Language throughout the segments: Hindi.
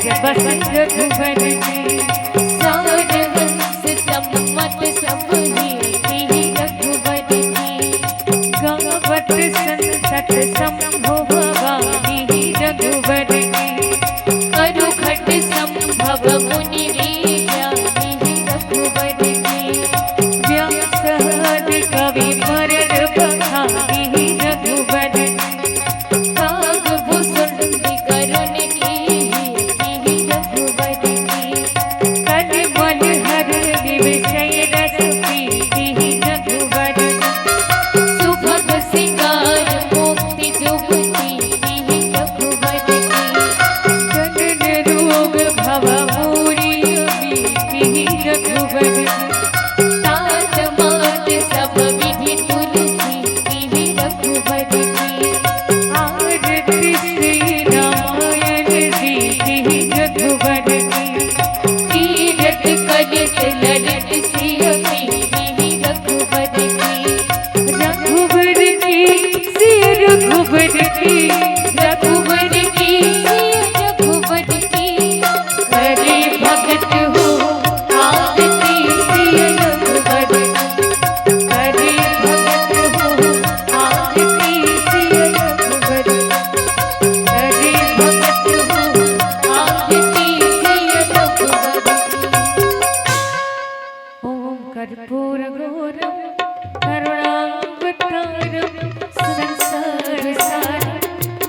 बस रघुवर की सार हंस सम्मत सब ही रघुवर की गावत संतत संभो भवानी रघुवर की करु खट संभव मुनि ज्ञानी रघुवर की व्यास हरि कवि मरर बखानी रघुवर काग भुसुंडी करुण की रघुवर की कलिमल हर निविषय रस पीति रघुवर सुभग सिंगार मुक्ति जुगति रघुवर की जनन रोग भव मूरी बीति रघुवर तात मात सब विधि तुलसी रघुवर की आरती श्री रामायण दीति रघुवर की तीरथ कलित ललित सिय पीति रघुवर की रघुवर की सिय रघुवर की रघुवर की सिय रघुवर की हरि भगत हो आरती सिय रघुवर की हरि भगत हो आरती सिय रघुवर की हरि भगत हो आरती सिय रघुवर की ओम कर्पूर गौरम करुणावतारम संसार सारम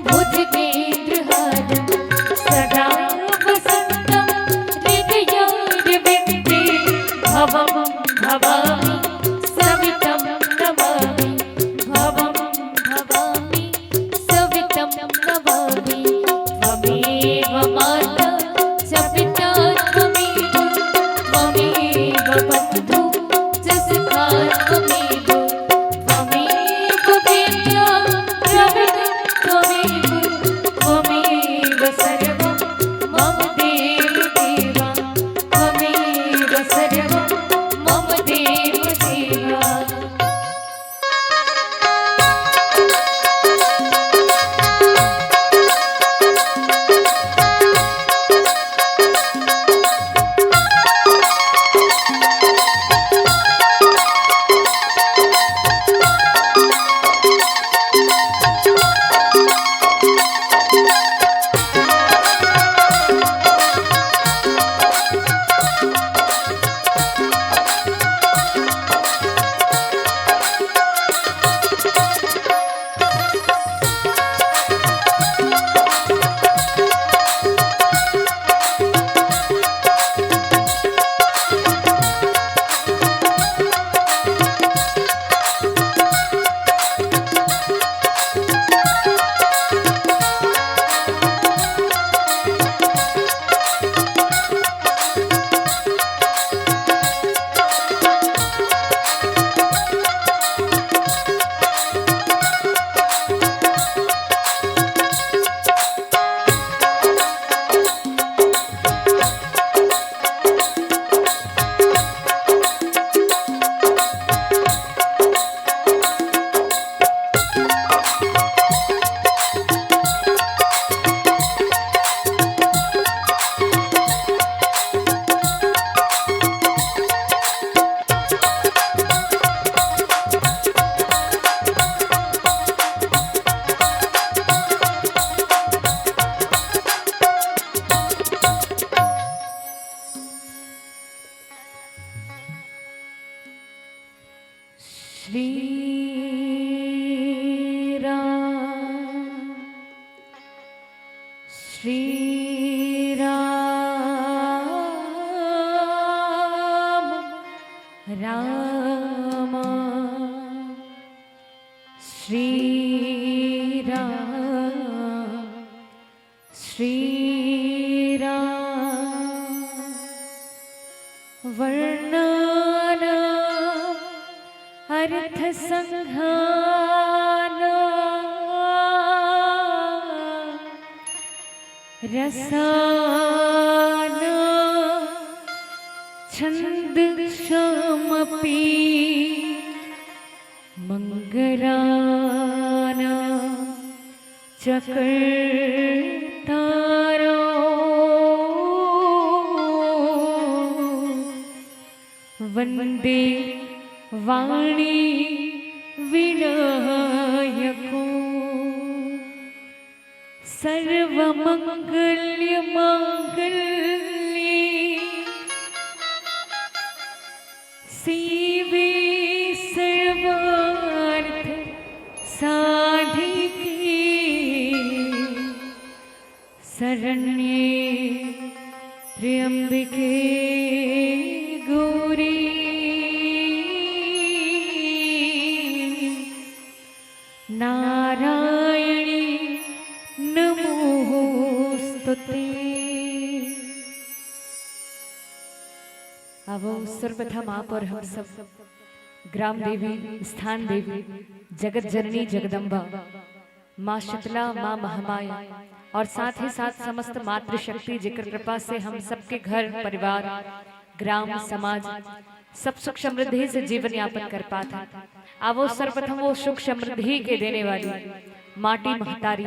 भुजगेन्द्रहारम सदा वसंतम हृदयारविंदे भवं भवामि सवितं नमामि भवं भवामि सवितं नमामि त्वमेव माता च पिता त्वमेव त्वमेव बन्धु च सखा त्वमेव त्वमेव वेद्या द्रविणं त्वमेव त्वमेव सर्वं मम देव देवा त्वमेव सर्वं मम देव देवा श्री राम श्री राम राम श्री राम श्री राम वर्णना अर्थ संघान रसान छंद क्षमपि मंगलाना चकर्तारो वंदे वाणी विनायको सर्वमंगल्य मांगल्ये शिवे सर्वार्थ साधिके शरण्ये त्र्यंबके गौरी नारायणी नमोस्तुते। आवो सर्वप्रथम आप और हम सब ग्राम देवी, स्थान देवी, जगत जननी जगदम्बा, माँ शीतला, माँ महामाया और साथ ही साथ समस्त मातृशक्ति जिक्र कृपा से हम सबके घर परिवार ग्राम समाज सब सुख समृद्धि से जीवन यापन कर पाते। आवो सर्वप्रथम वो सुख समृद्धि के देने वाली माटी महतारी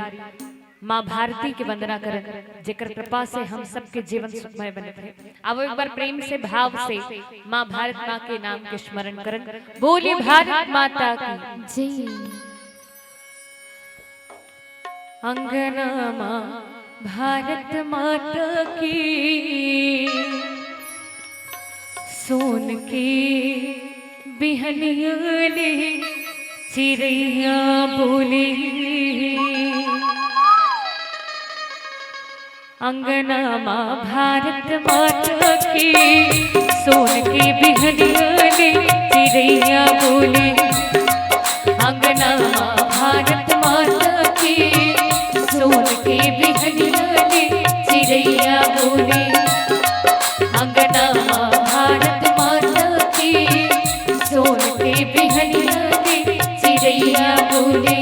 माँ भारती की वंदना करन जिक्र कृपा से हम सबके जीवन सुखमय बने रहे। आवो एक बार प्रेम से भाव से माँ भारत माँ के नाम के स्मरण करन। बोलिए भारत माता की जय। अंगना माँ भारत माता की सोन के बिहनिया ले चिड़ैया बोले। अंगना माँ भारत माता की सोन के बिहनिया ले चिड़ैया बोले। अंगना माँ भारत माता की सोन के बिहनिया ले चिड़ैया बोले। अंगना माँ भारत माता की सोन के बिहनिया ले चिड़ैया बोले।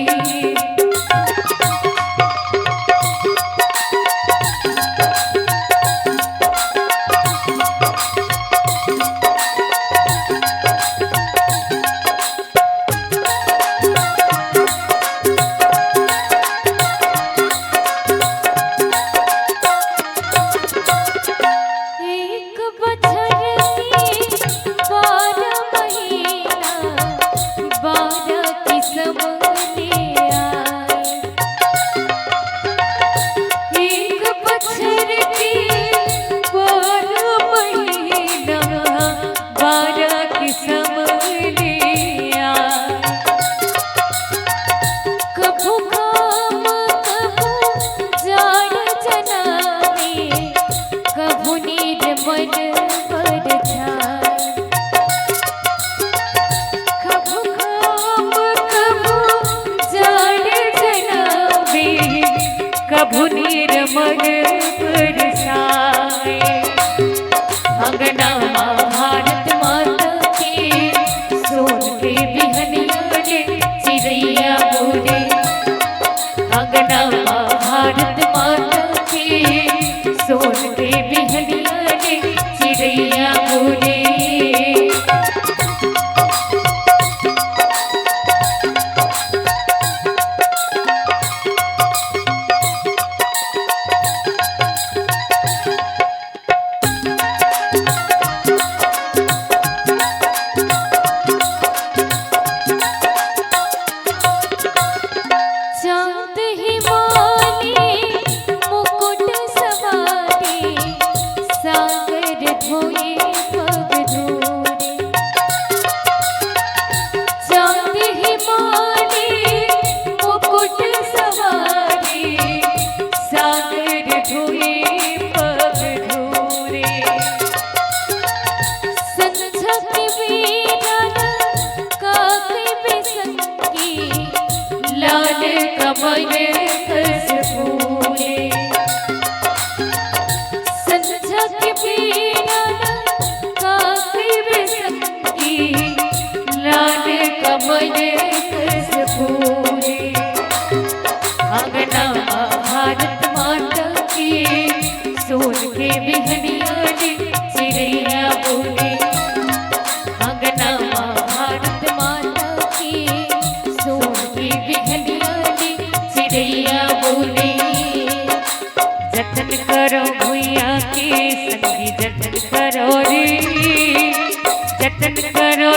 कभू निर्मल बरसाए। अंगना माँ भारत माता की सोन के बिहनिया ले चिड़ैया बोले। अंगना माँ भारत माता की सोन के बिहनिया ले चिड़ैया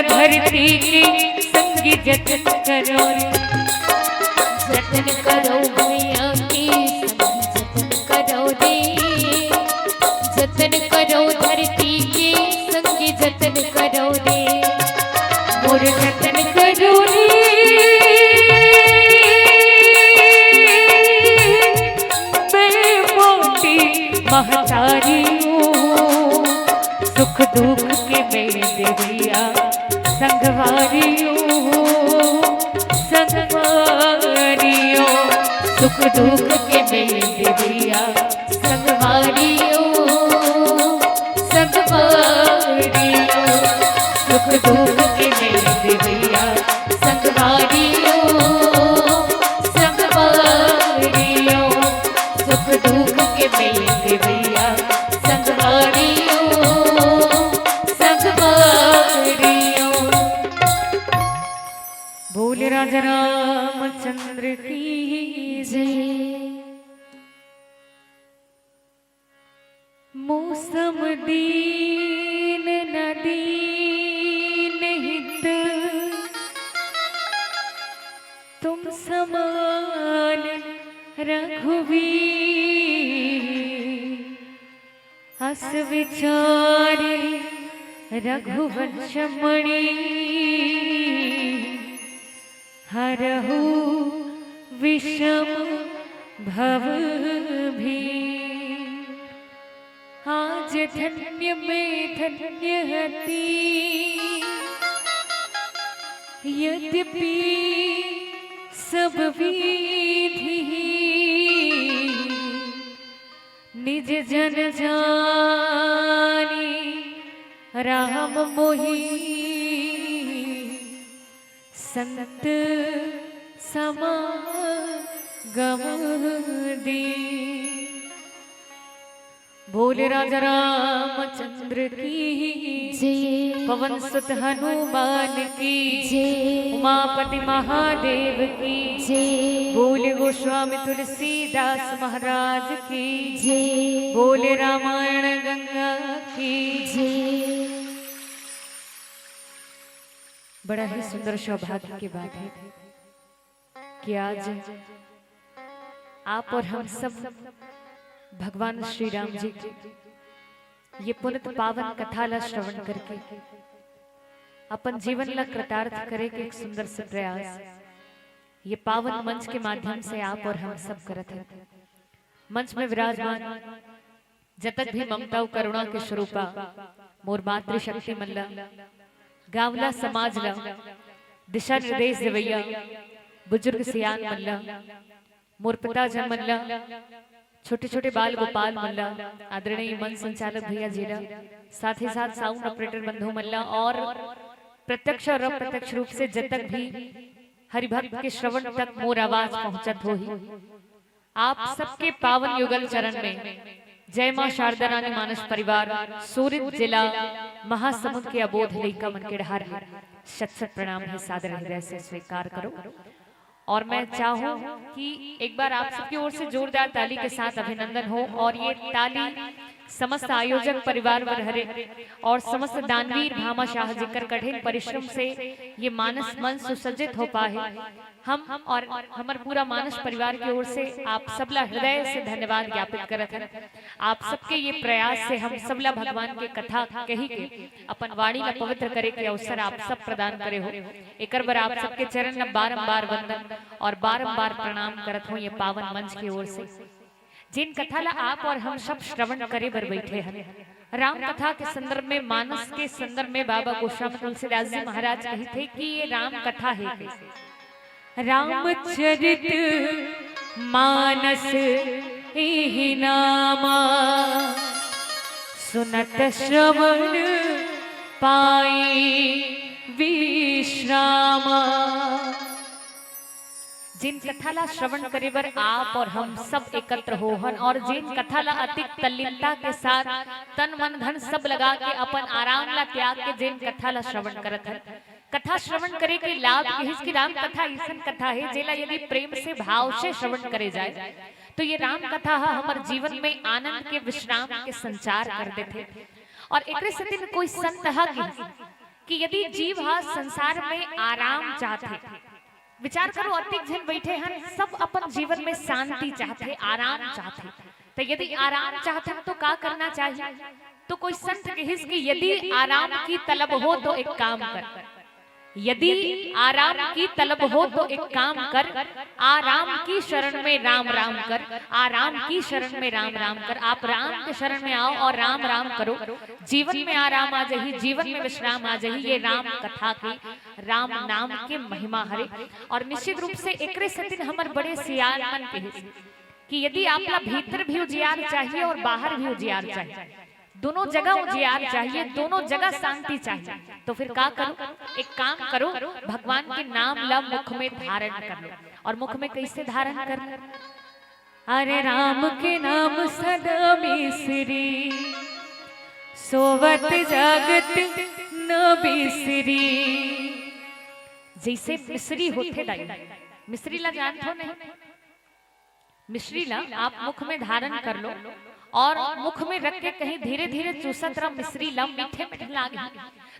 धरती के संगी जतन करो रे, जतन करो भैया की जतन करो रे, जतन करो धरती की संगी जतन करो रे, मोर जतन करो रे, मैं मोटी महतारी हूँ, सुख दुख के मेरे देविया संगवारी हूँ, संगवारी हूँ, सुख दुख के मेरे देविया संगवारी हूँ, संगवारी हूँ, सुख दुख के मेरे देविया संगवारी हूँ, संगवारी हूँ, सुख दुख के मेरे देविया संगवारी हूँ, संगवारी हूँ। बोल राजा रामचंद्र की जय। मौसम दीन नदीन हित, तुम समान रघुवीर, हस विचारे रघुवंश मणि, हरहु विषम भव भी। आज धन्य में धन्य हती, यद्यपि सब विधि, निज जन जानी राम मोहि, संत समागम दी। बोले राजा रामचंद्र की जय, पवन सुत हनुमान की जय, उमापति महादेव की जय, बोले गोस्वामी तुलसीदास महाराज की जय, बोले रामायण गंगा की जय। बड़ा ही सुंदर सौभाग्य की बात है कि आज आप और हम सब भगवान श्री राम जी की ये पुनित पावन कथाला श्रवण करके अपन जीवन ला कृतार्थ करे के एक सुंदर से प्रयास ये पावन मंच के माध्यम से आप और हम सब करत हैं। मंच में विराजमान जतक भी ममता और करुणा के स्वरूपा मोर मातृ शक्ति मल्ला गावला समाज ला दिशा निर्देश देवैया बुजुर्ग सियान मल्ला मोर पिता जन मल्ला छोटे छोटे बाल गोपाल मल्ला आदरणीय मन संचालक भैया जीरा साथ ही साथ साउंड ऑपरेटर बंधु मल्ला और प्रत्यक्ष और अप्रत्यक्ष रूप से जब तक भी हरिभक्त के श्रवण तक मोर आवाज पहुंचत हो ही आप सबके पावन युगल चरण में जय मां शारदा रानी मानस परिवार सूरत जिला महासमुंद के अबोध लेका मन के ढार शत शत प्रणाम है सादर हृदय से स्वीकार करो। और मैं चाहूं कि एक बार आप सबकी ओर से जोरदार ताली के साथ अभिनंदन हो और ये ताली समस्त आयोजक परिवार वर्हरे और समस्त दानवीर भामाशाह जी कर कठिन परिश्रम से ये मानस मन सुसज्जित हो पाए। हम और हमारे पूरा मानस परिवार की ओर से आप सबला हृदय से धन्यवाद ज्ञापित करत हैं। आप सबके ये प्रयास से हम सबला भगवान के कथा कही के अपन वाणी ला पवित्र करे के अवसर आप सब प्रदान करे हो। एक बार आप सबके चरण में बारंबार वंदन और बारंबार प्रणाम करत हो ये पावन मंच की ओर से। जिन कथा ला आप और हम सब श्रवण करे बर बैठे हैं राम कथा के संदर्भ में मानस के संदर्भ में बाबा गोस्वामी तुलसीदास जी महाराज कही थे कि ये राम कथा है। रामचरित मानस एहि नामा सुनत श्रवण पाई विश्रामा। जिन कथाला श्रवण करे बर आप और हम सब एकत्र होहन और जिन कथाला अति तल्लीनता के साथ तन मन धन सब लगा के अपन आराम ला त्याग के जिन कथाला श्रवण करत है। कथा श्रवण करे के लाभ यही कि राम कथा ऐसा कथा है जेला यदि प्रेम से भाव से श्रवण करे जाए तो ये राम कथा हमारे जीवन में आनंद के विश्राम के संचार कर देते। और एक कोई संत कि यदि जीव हा संसार में आराम चाहते, विचार करो अतिक जन बैठे हैं सब अपन जीवन में शांति चाहते, आराम चाहते, तो यदि आराम चाहते हैं तो क्या करना चाहिए? तो कोई संत कहिस कि यदि आराम की तलब हो तो एक काम कर, यदि आराम की तलब हो तो एक काम कर, आराम की शरण में राम राम कर, आराम की शरण में राम राम कर। आप राम के शरण में आओ और राम राम करो, जीवन में आराम आ जाही, जीवन में विश्राम आ जाही। ये राम कथा के, राम नाम के महिमा हरे। और निश्चित रूप से एकरे सतिन हमर बड़े सियान मन के कि यदि आपला भीतर भी उजियार चाहिए और बाहर भी उजियार चाहिए, दोनों जगह उजियार चाहिए, दोनों जगह शांति चाहिए, तो फिर क्या करो? एक काम करो, भगवान के नाम ला मुख में धारण कर लो। और मुख में कैसे धारण कर लो? अरे राम के नाम सदा बिसरी, सोवत जगत न बिसरी। जैसे मिश्री होते दाई, मिश्री ला जानते हो नहीं? मिश्री ला आप मुख में धारण कर लो और मुख में रख के कहीं धीरे धीरे चूसत रह, मिश्री ला मीठे मीठे लागे,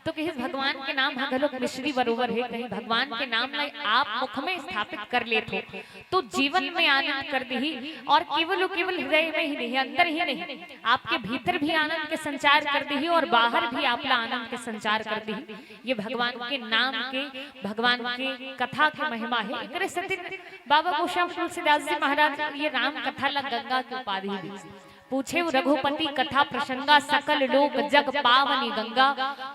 तो कहीं भगवान के नाम हगलो मिश्री बरोबर है, कहीं भगवान के नाम ला आप मुख में स्थापित कर लेते हो तो जीवन में आनंद कर दी। और केवल हृदय में ही नहीं, अंदर ही नहीं, आपके भीतर भी आनंद के संचार कर दी और बाहर भी आपला आनंद के संचार कर दी। ये भगवान के नाम के, भगवान के कथा की महिमा है। एकरे सतिन बाबा गोस्वामी तुलसीदास जी महाराज ये राम कथा ला गंगा की उपाधि दी। पूछे रघुपति कथा प्रसंगा, सकल लोग जग पावनी गंगा।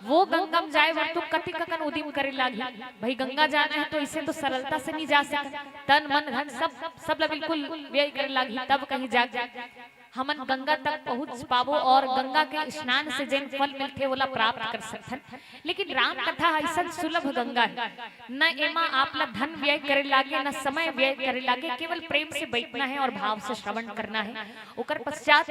वो गंगम जाए वर तो कति ककन उदिम करे लागी। भाई गंगा जाना है तो इसे तो सरलता से नहीं जा सकता, तन मन धन सब बिल्कुल व्यय करे लागी, तब कहीं जा हमन गंगा तक पहुंच पावो और गंगा के स्नान से जिन फल मिलते वाला प्राप्त कर सकथन। लेकिन राम कथा ऐसा सुलभ गंगा है, न एमा आपला धन व्यय करे लागे, न समय व्यय करे लागे, केवल प्रेम से बैठना है और भाव से श्रवण करना है। उकर पश्चात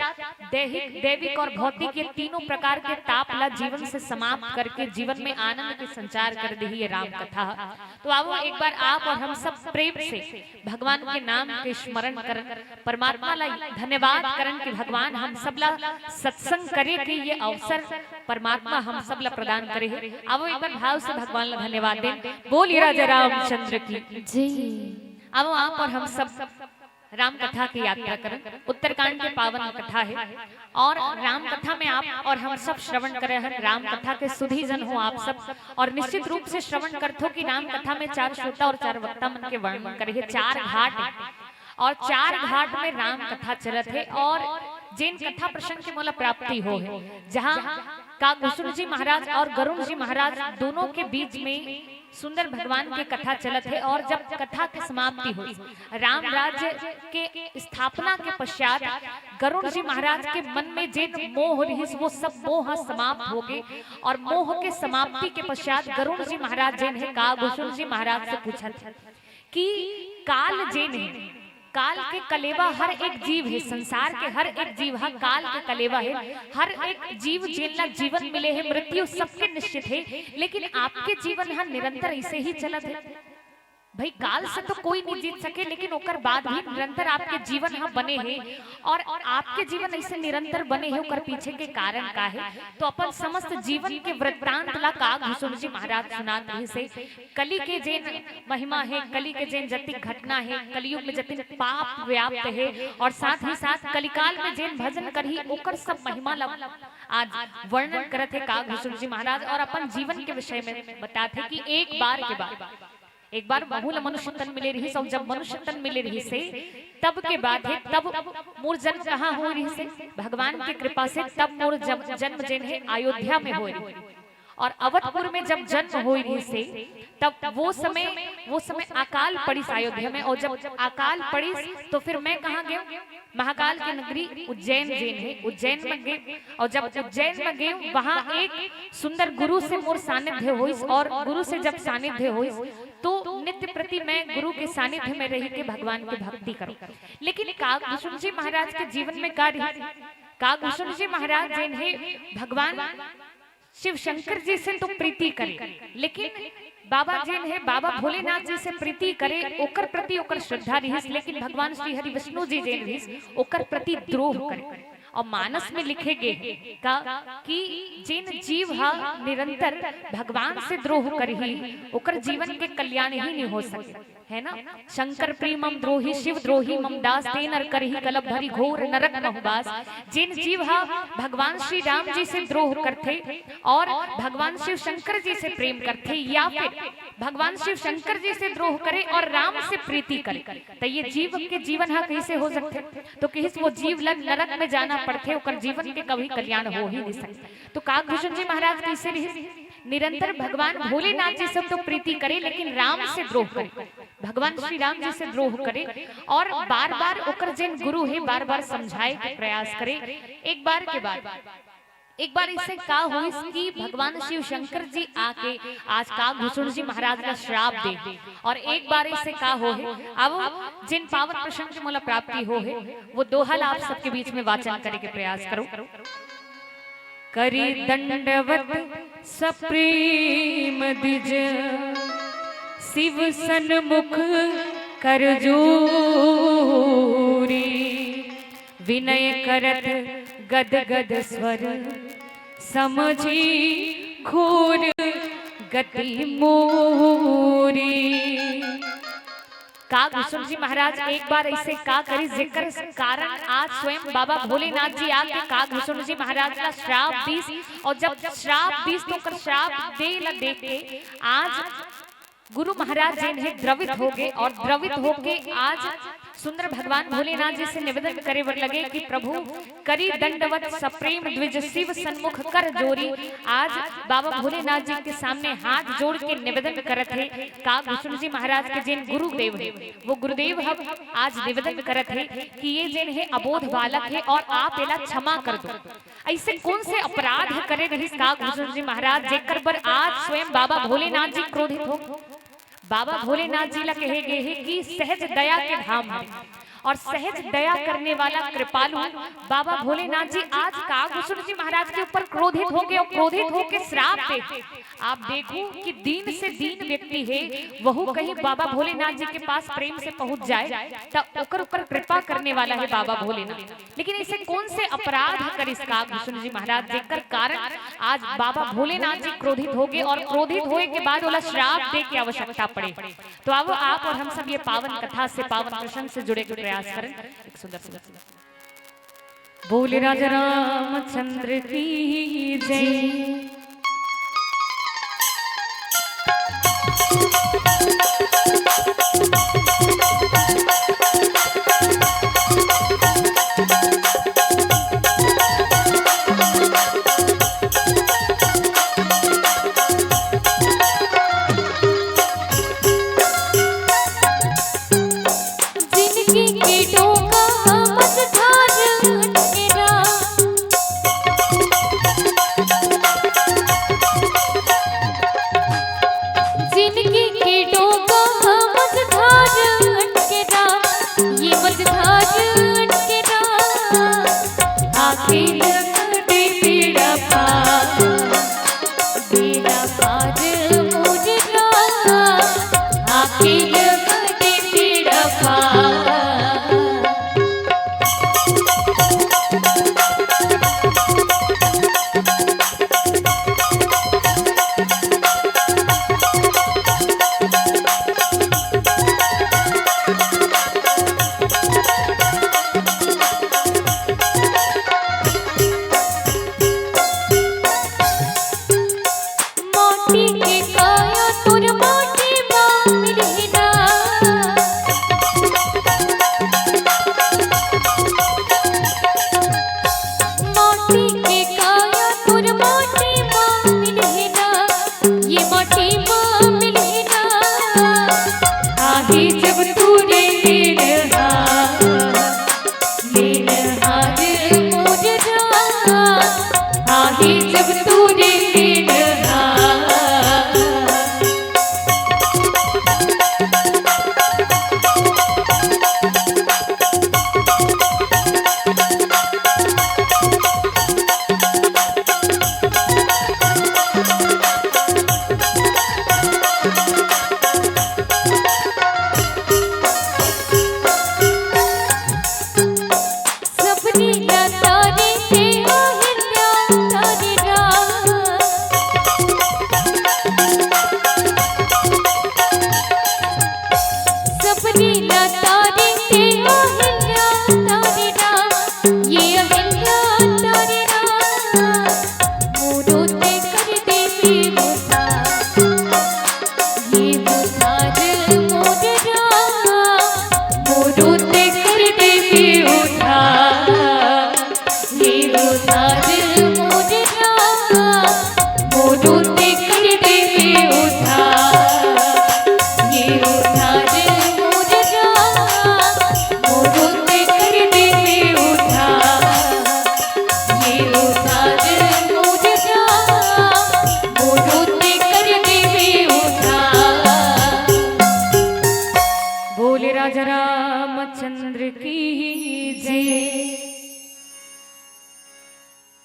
दैहिक, दैविक और भौतिक ये तीनों प्रकार के ताप ला जीवन से समाप्त करके जीवन में आनंद के संचार कर दी ये राम कथा। तो आओ एक बार आप और हम सब प्रेम से भगवान के नाम के स्मरण कर, परमात्मा ला धन्यवाद करन कि भगवान हम सबला सत्संग करे कि ये अवसर परमात्मा हम सबला प्रदान करे है। अब एक बार भाव से भगवान ला धन्यवाद दें। बोलिए राजा रामचंद्र की जय। अब आप और हम सब राम कथा की यात्रा करें। उत्तरकांड के पावन कथा है और राम कथा में आप और हम सब श्रवण करे हैं। राम कथा के सुधी जन हो आप सब और निश्चित रूप से श्रवण करते हो कि राम कथा में 4 श्रोता और 4 वक्ता मन के वर्णन करे, 4 घाट और 4 घाट में राम कथा चलत है। और जिन कथा प्रसंग की मोला प्राप्ति हो है, जहाँ कागभूषण जी महाराज और गरुण जी महाराज दोनों के बीच में सुंदर भगवान की कथा चलत है। और जब कथा की समाप्ति हुई, राम राज्य के स्थापना के पश्चात गरुण जी महाराज के मन में जिन मोह रही वो सब मोह समाप्त हो गए। और मोह के समाप्ति के पश्चात गरुण जी महाराज जिन है कागभूषण जी महाराज से पूछा कि काल जिन है, काल के कलेवा हर एक जीव है, संसार के हर एक जीव है काल के कलेवा है। हर एक जीव जिनला जीवन मिले है, मृत्यु सबके निश्चित है, लेकिन आपके जीवन यहाँ निरंतर ऐसे ही चलत है। भाई काल से तो कोई नहीं जीत सके, लेकिन ओकर बाद भी निरंतर आपके जीवन यहाँ बने हैं। और आपके जीवन ऐसे निरंतर बने हैं, ओकर पीछे के कारण का है तो अपन समस्त जीवन के वृत्तांत ला कागभूषण जी महाराज सुनात रही से। कली के जेन महिमा है, कली के जेन जतिक घटना है, कलयुग में जतिक पाप व्याप्त है और साथ ही साथ कलिकाल में जेन भजन करही ओकर सब महिमा ला आज वर्णन करत है कागभूषण जी महाराज। और अपन जीवन के विषय में बताते कि एक बार बहुल मनुष्य तन मिले रही से, जब मनुष्य तन मिले रही से तब के बाद है, तब मोर जन्म कहाँ हो रही से भगवान की कृपा से, तब मोर जन्म जिन है अयोध्या में हो रही और अवधपुर में जब जन्म हो रही से तब वो समय अकाल पड़ी अयोध्या में। और जब अकाल पड़ी तो फिर मैं कहाँ गई, महाकाल की नगरी उज्जैन जेन है, उज्जैन में गए। और जब उज्जैन में गए वहां एक सुंदर गुरु से मोर सानिध्य हुई। और गुरु से जब सानिध्य हुई तो नित्य प्रति मैं गुरु के सानिध्य में रह के भगवान की भक्ति करूं। लेकिन कागभूषण जी महाराज के जीवन में क्या रही, कागभूषण जी महाराज जिन है भगवान शिव शंकर जी से तो प्रीति करे, लेकिन बाबा जिन है बाबा भोलेनाथ जी से प्रीति करे, ओकर प्रति ओकर श्रद्धा रही, लेकिन भगवान श्री हरि विष्णु जी जिन रही ओकर प्रति द्रोह करे। और मानस में लिखेगे का कि जिन जीव हा निरंतर भगवान से द्रोह करही ओकर जीवन के कल्याण ही नहीं हो सके, है ना। शंकर प्रिय मम द्रोही शिव द्रोही मम दास ते नर करही कलप भरी घोर नरक महबास। जिन जीव हा भगवान श्री राम जी से द्रोह करते और भगवान शिव शंकर जी से प्रेम करते, या फिर भगवान शिव शंकर जी से द्रोह करे और राम से प्रीति करे, तो ये जीव के जीवन हा कैसे हो सकते। तो किस वो जीव लग नरक में जाना पड़ते, ओकर जीवन के कभी कल्याण हो ही नहीं सकते। तो काकभूषण जी महाराज कैसे रहे, निरंतर भगवान भोलेनाथ जी से तो प्रीति करे लेकिन राम से द्रोह करे, भगवान श्री राम जी से द्रोह करे और बार बार ओकर जिन गुरु है बार बार समझाए के प्रयास करे। एक बार के बाद एक बार इससे का हुई कि भगवान शिव शंकर जी आके आज काकभूषण जी महाराज का श्राप दे, और एक बार इससे का हो है अब जिन पावन प्रसंग की मोला प्राप्ति हो है वो दोहल आप सबके बीच में वाचन करे के प्रयास करो। करी दंडवत सप्रेम द्विज शिव सन्मुख कर जोरी, विनय करत गद गद स्वर समझी घोर गति मोरी। काकभूषण जी महाराज एक बार ऐसे का करी जिक्र कारण आज स्वयं बाबा भोलेनाथ जी आके काकभूषण जी महाराज का श्राप दीस, और जब श्राप दीस तो कर श्राप दे ला देख के आज गुरु महाराज जी ने द्रवित हो गए, और द्रवित होके आज सुंदर भगवान भोलेनाथ जी से निवेदन करे वर लगे कि प्रभु करी दंडवत सप्रेम द्विज शिव सन्मुख कर जोरी। आज बाबा भोलेनाथ जी के सामने हाथ जोड़ के निवेदन करत है काकभूषण जी महाराज के जिन गुरुदेव है वो गुरुदेव हम आज निवेदन करत है कि ये जिन है अबोध बालक है और आप एला क्षमा कर दो। ऐसे कौन से अपराध करे रही काकभूषण जी महाराज जेकर पर आज स्वयं बाबा भोलेनाथ जी क्रोधित हो। बाबा भोलेनाथ जी ला कहे गए हैं कि सहज दया के धाम है, और सहज दया करने वाला कृपालु बाबा भोलेनाथ जी आज काकभूषण जी महाराज के ऊपर क्रोधित हो गए और क्रोधित होकर श्राप दे। आप देखो कि दीन से दीन व्यक्ति है वह कहीं बाबा भोलेनाथ जी के पास प्रेम से पहुंच जाए तब ओकर ऊपर कृपा करने वाला है बाबा भोलेनाथ। लेकिन इसे कौन से अपराध कर इस काकभूषण जी महाराज जेकर कारण आज बाबा भोलेनाथ जी क्रोधित हो गए, और क्रोधित होए के बाद वाला श्राप दे की आवश्यकता पड़े। तो अब आप और हम सब ये पावन कथा से पावन प्रसंग से जुड़े के प्रयास करें। एक सुंदर सुंदर बोले राजा रामचंद्र की जय।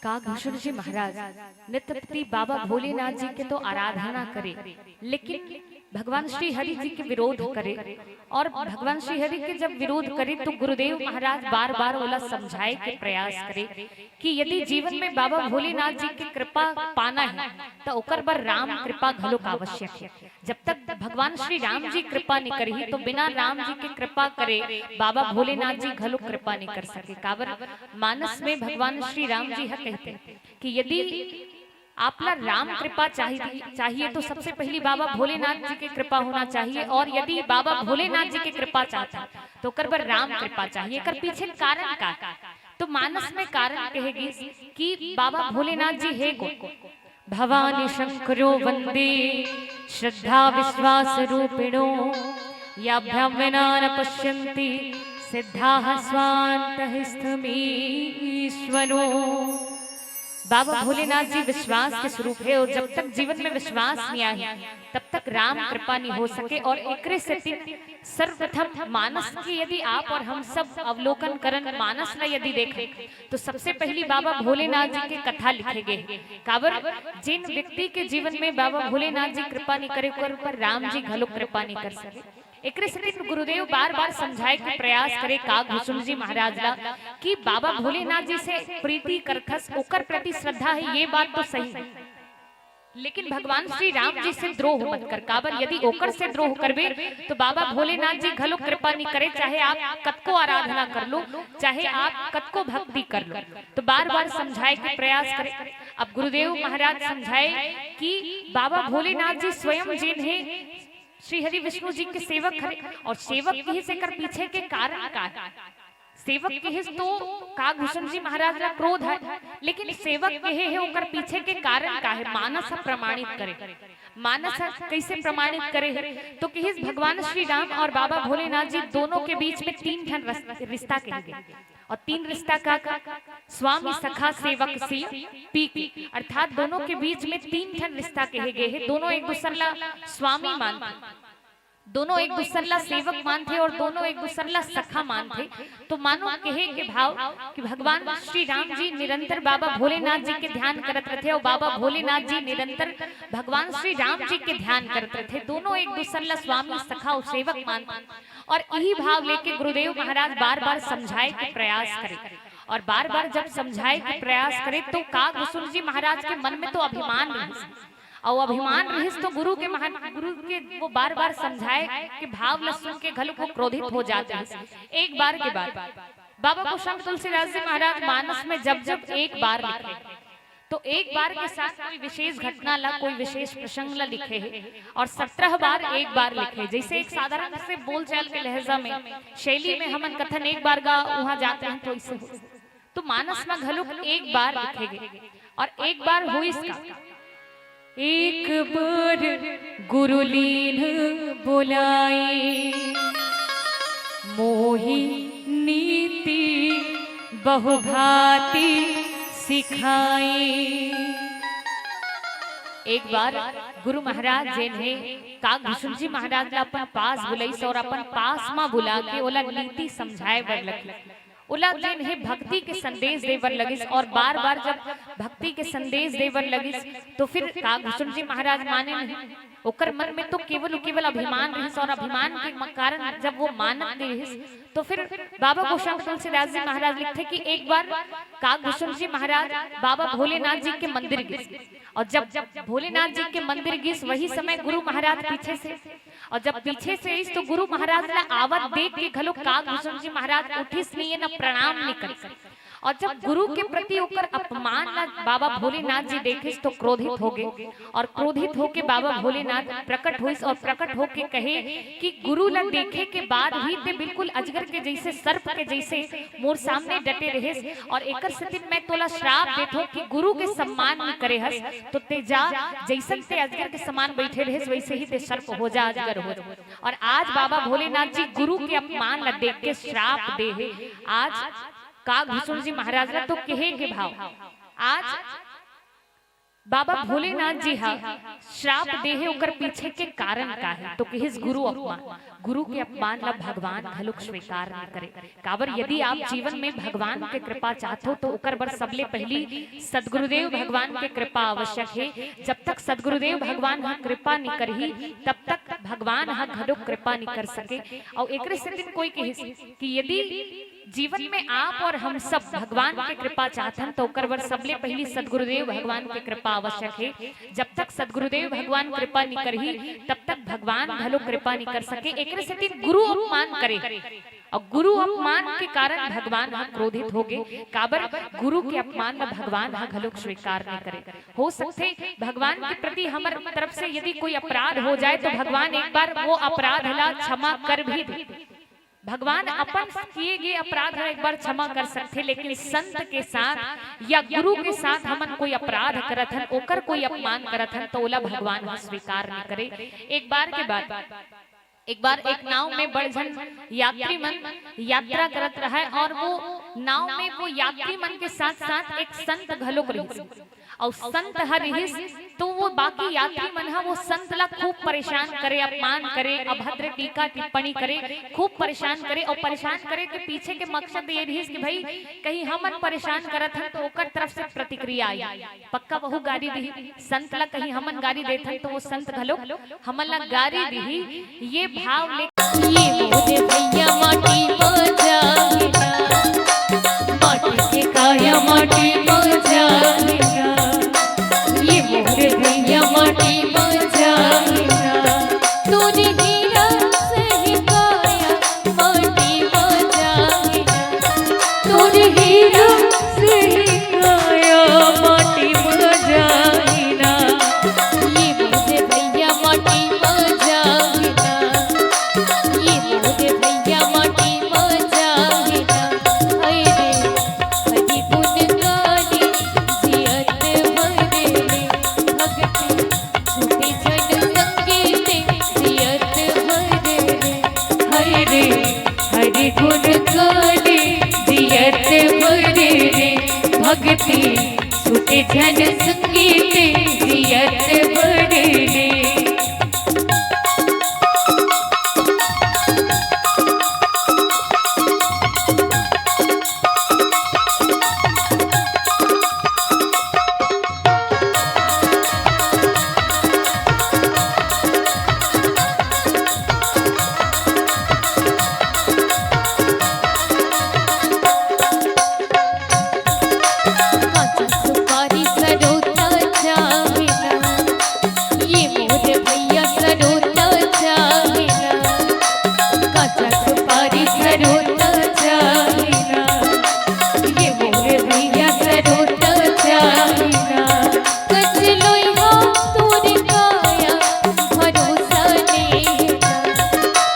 कागभूषण जी महाराज नित्यप्रति बाबा भोलेनाथ जी के तो आराधना करे, लेकिन भगवान श्री हरि जी के विरोध करे। और भगवान श्री हरि के जब विरोध करे तो गुरुदेव महाराज बार बार बोला समझाए के प्रयास करे कि यदि जीवन में बाबा भोलेनाथ जी की कृपा पाना है तो ओकर बर राम कृपा घलोक आवश्यक है। जब तक भगवान श्री राम जी कृपा नहीं करी तो बिना राम जी की कृपा करे बाबा भोलेनाथ जी घलोक कृपा नहीं कर सके। काबर मानस में भगवान श्री राम जी है कहते कि यदि आपला राम कृपा चाहिए तो सबसे पहली बाबा भोलेनाथ जी की कृपा होना चाहिए, और यदि बाबा भोलेनाथ जी की कृपा चाहता तो कर बर राम कृपा चाहिए। कर पीछे कारण का तो मानस में कारण कहेगी कि बाबा भोलेनाथ जी है को भवानी शंकरो वंदे श्रद्धा विश्वास रूपिणो याभ्याम विना न पश्यन्ति सिद्धाः स्वान्तः स्थमीश्वरो। बाबा भोलेनाथ जी विश्वास के स्वरूप है, और जब तक जीवन में विश्वास नहीं आए तब तक राम कृपा नहीं हो सके। और एकरे से सर्वप्रथम मानस की यदि आप और हम सब अवलोकन करन मानस न यदि देखें तो सबसे पहली बाबा भोलेनाथ जी की कथा लिखे गए। काबर जिन व्यक्ति के जीवन में बाबा भोलेनाथ जी कृपा नहीं करे पर राम जी घलो कृपा नहीं कर सके। एक गुरुदेव बार बार समझाए के प्रयास करे कागभूषण जी महाराज ला कि बाबा भोलेनाथ जी से प्रीति करखस ओकर प्रति श्रद्धा है, ये बात तो सही है, लेकिन भगवान श्री राम जी से द्रोह मत कर। काबर यदि ओकर से द्रोह करबे तो बाबा भोलेनाथ जी घलो कृपा नहीं करे, चाहे आप कतको आराधना कर लो, चाहे आप कतको भक्ति कर लो। तो बार बार समझाए के प्रयास करे। अब गुरुदेव महाराज समझाए कि बाबा भोलेनाथ जी स्वयं जिन है श्री हरि विष्णु जी के सेवक है, और सेवक की से कर पीछे के कारण का सेवक के हिस तो कागभूषण जी महाराज का क्रोध है, लेकिन सेवक के है ओकर पीछे के कारण का है मानस प्रमाणित करे। मानस कैसे प्रमाणित करे है तो कि भगवान श्री राम और बाबा भोलेनाथ जी दोनों के बीच में तीन ठन रिश्ता कहे गए, और तीन रिश्ता का स्वामी सखा सेवक सी पी, अर्थात दोनों के बीच में तीन ठन रिश्ता कहे गए हैं। दोनों एक दूसरे ला स्वामी मानते, दोनों एक दूसरे ला सेवक मानते और दोनों एक दूसरे ला सखा मानते। तो मानो कहे के भाव कि भगवान श्री राम जी निरंतर बाबा भोलेनाथ जी के ध्यान करत रहे और बाबा भोलेनाथ जी निरंतर भगवान श्री राम जी के ध्यान करत रहे। दोनों एक दूसरे ला स्वामी सखा और सेवक मानते, और यही भाव लेके गुरुदेव महाराज बार बार समझाए के प्रयास करे। और बार बार जब समझाए के प्रयास करे तो कागभूषण जी महाराज के मन में तो अभिमान रही, और अभिमान रही तो गुरु के वो बार बार समझाए कि भाव लस्सुन के घल को क्रोधित हो जाते हैं। एक बार के बाद बाबा को संत तुलसीदास जी महाराज मानस में जब जब एक बार लिखे तो एक बार के साथ कोई विशेष घटना ला कोई विशेष प्रसंग ला लिखे है, और 17 बार एक बार लिखे। जैसे एक साधारण से बोलचाल के लहजा में शैली में हमन कथन एक बार गा वहां जाते हैं तो इसे तो मानस में घलुक एक बार लिखे गए। और एक बार हुई इसका एक बार गुरु लीन बुलाई मोही नीति बहुभांति सिखाई। एक बार गुरु महाराज जिन्हें कागभूषण जी महाराज ला अपन पास बुलाई और अपन पास में बुला के ओला नीति समझाए बर लगी, ओला जिन है भक्ति के संदेश देवर लगिस। और बार बार जब भक्ति के संदेश देवर लगिस तो फिर कागभूषण जी महाराज माने नहीं, ओकर मन में तो केवल अभिमान रहिस, और अभिमान के कारण जब वो मानत रहिस तो फिर बाबा गोस्वामी तुलसीदास जी महाराज लिखते कि एक बार कागभूषण जी महाराज बाबा भोलेनाथ जी के मंदिर गिस, और जब भोलेनाथ जी के मंदिर गिस वही समय गुरु महाराज पीछे से, और जब पीछे से इस तो गुरु महाराज ला आवत देख के घलो कागभूषण जी महाराज उठिस नहीं न प्रणाम नहीं कर सके। और जब गुरु के प्रति होकर अपमान बाबा भोलेनाथ जी देखिस तो क्रोधित हो गए, और क्रोधित होके बाबा भोलेनाथ प्रकट हुई और प्रकट होके कहे कि गुरु ला देखे के बाद भी ते बिल्कुल अजगर के जैसे सर्प के जैसे मोर सामने डटे रहे, और एकर स्थिति में तोला श्राप देथो कि गुरु के सम्मान नहीं करे हस तो ते जा जैसन ते अजगर के समान बैठे रहे वैसे ही ते सर्प हो जा अजगर हो। और आज बाबा भोलेनाथ जी गुरु के अपमान ला देख के श्राप दे है। आज कागभूषण जी महाराज तो कहे के भाव आज बाबा भोलेनाथ जी हाँ श्राप देहे ओकर पीछे के कारण का है तो किस गुरु अपमान, गुरु के अपमान ला भगवान हलुक स्वीकार न करे। काबर यदि आप जीवन में भगवान के कृपा चाहते हो तो ओकर बर सबले पहली सदगुरुदेव भगवान के कृपा आवश्यक है। जब तक सदगुरुदेव भगवान हा कृपा नहीं करही तब तक भगवान हा हलुक कृपा नहीं कर सके। और एक से दिन कोई कहे कि यदि जीवन में आप और हम सब भगवान के कृपा चाहतन तो ओकर बर सबले पहली सदगुरुदेव भगवान के कृपा आवश्यक है। जब तक सदगुरुदेव भगवान कृपा नहीं करही तब तक भगवान भलो कृपा नहीं कर सके। एक से दिन गुरु अपमान करे और गुरु अपमान के कारण भगवान हा क्रोधित हो गए। काबर गुरु के अपमान में भगवान हा घलोक स्वीकार नहीं करे। हो सकते भगवान के प्रति हमारे तरफ से यदि कोई अपराध हो जाए तो भगवान एक बार वो अपराध ला क्षमा कर भी दे। भगवान अपन किए गए अपराध एक बार क्षमा कर सकते, लेकिन संत के साथ या गुरु के साथ हमन कोई अपराध करत हन ओकर कोई अपमान करत हन तो ओला भगवान स्वीकार नहीं करे। एक बार एक नाव में बड़ जन यात्री मन यात्रा करत रहा और वो नाव में वो यात्री मन के साथ साथ एक संत घलोक रही और संत हर रहिस तो वो बाकी यात्री मन हा वो संत ला खूब परेशान करे, अपमान करे, अभद्र टीका टिप्पणी करे, खूब परेशान करे। और परेशान करे के पीछे के मकसद ये रहिस कि भाई कहीं हमन परेशान करत हन तो ओकर तरफ से प्रतिक्रिया आई, पक्का वहु गाड़ी दी संत ला कहीं हमन गाड़ी देत हन तो वो संत घलो हमन ला गाड़ी दी। ये भाव ले ये मोरे भैया माटी बजाएगा, माटी के काया माटी बजाएगा, ये मोरे भैया माटी बजाएगा, तूने हीरा से ही काया माटी बजाएगा, तूने हीरा से ही काया माटी बजाएगा, ये मोरे भैया माटी बजाएगा, ये मोरे भैया माटी बजाएगा। हाय रे हरि गुण गाने जियत भरे रे, भगति छूटे जन संगीते जियत भरे रे। हाय रे हरि गुण गाने जियत भरे रे, भगति छूटे जन संगीते जियत भरे रे। काचा सुपारी सरोता जावेला, ये मोरे भैया सरोता जावेला, काचा सुपारी सरोता जावेला, ये मोरे भैया सरोता जावेला। कच लोइहा तोरे काया भरोसा नेगा,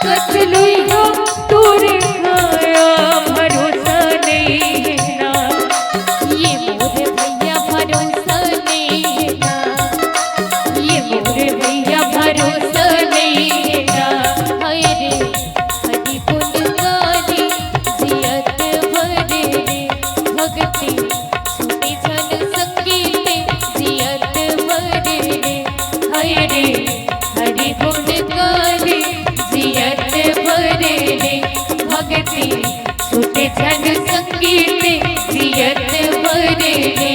कच लोइहा तोरे काया भरोसा नेगा, ये मोरे भैया भरोसा नेगा, ये मोरे भैया भरोसा नेगा। हाय रे हरि गुण गाने जियत भरे रे, भगति छूटे जन संगीते जियत भरे रे। हाय रे हरि गुण गाने जियत भरे रे, भगति छूटे जन संगीते जियत भरे रे।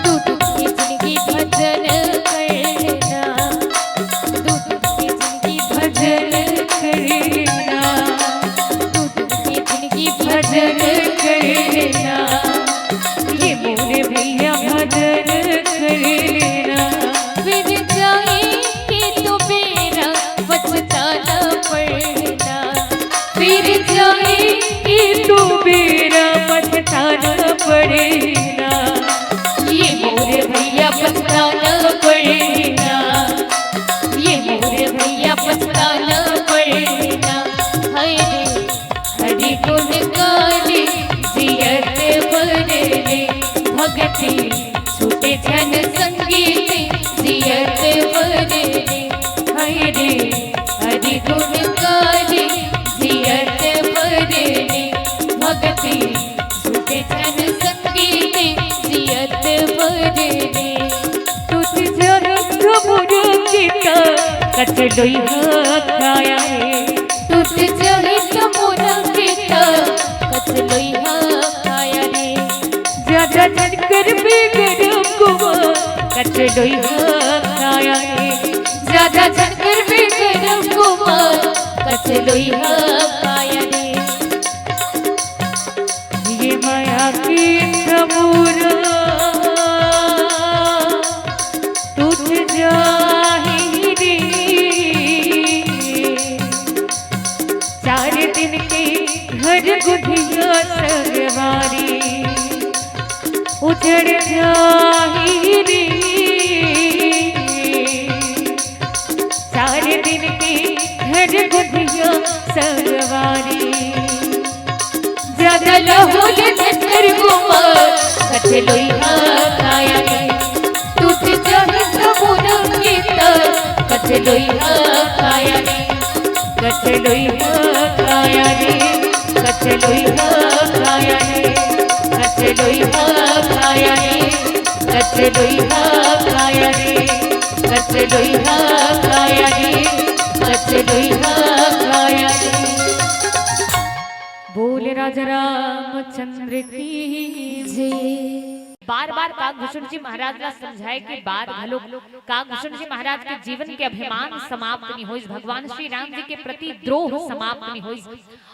दूध की जिंदगी भजन करना, दूध की जिंदगी भजन करना, दूध की जिंदगी भजन करना, ये मोरे भैया भजन करना। फिर जाएंगे तो बेरा पछताना पड़ना, फिर जाएंगे तो बेरा पछताना पड़ेगा, ये मोरे भैया पछताना पड़ेगा, ये मोरे भैया पछताना पड़ेगा। गुण गाने जियत भरने भक्ति झूठे जन संगीने जियत भरने टूट जाए मोर गीता कचड़ोई खाया है टूट जाए मोर गीता कचलोई खाया रे ज्यादा जनकर बेगरम को कचड़ोई खाया है ज्यादा जनकर बेगरम कुमार कचलोई खाया रे ये माया की समूरा टूट जाए रे 4 दिन के घर गुधिया सरवारी उजड़ जाए रे 4 दिन के घर गुधिया सरवारी ज्यादा लहुल जनकर कुमार कचलोई खाया रे टूट जाए मोर गीता कचलोई खाया रे कचड़ोई खाया रे कचड़ोई खाया रे कचड़ोई खाया रे कचड़ोई खाया रे कचड़ोई खाया रे कचड़ोई खाया रे। बोले राजा रामचंद्र की जय। बार बार काकभूषण जी महाराज ने समझाए कि बार भलो काकभूषण जी महाराज के जीवन के अभिमान समाप्त नहीं होइस, भगवान श्री राम जी के प्रति द्रोह समाप्त नहीं होइस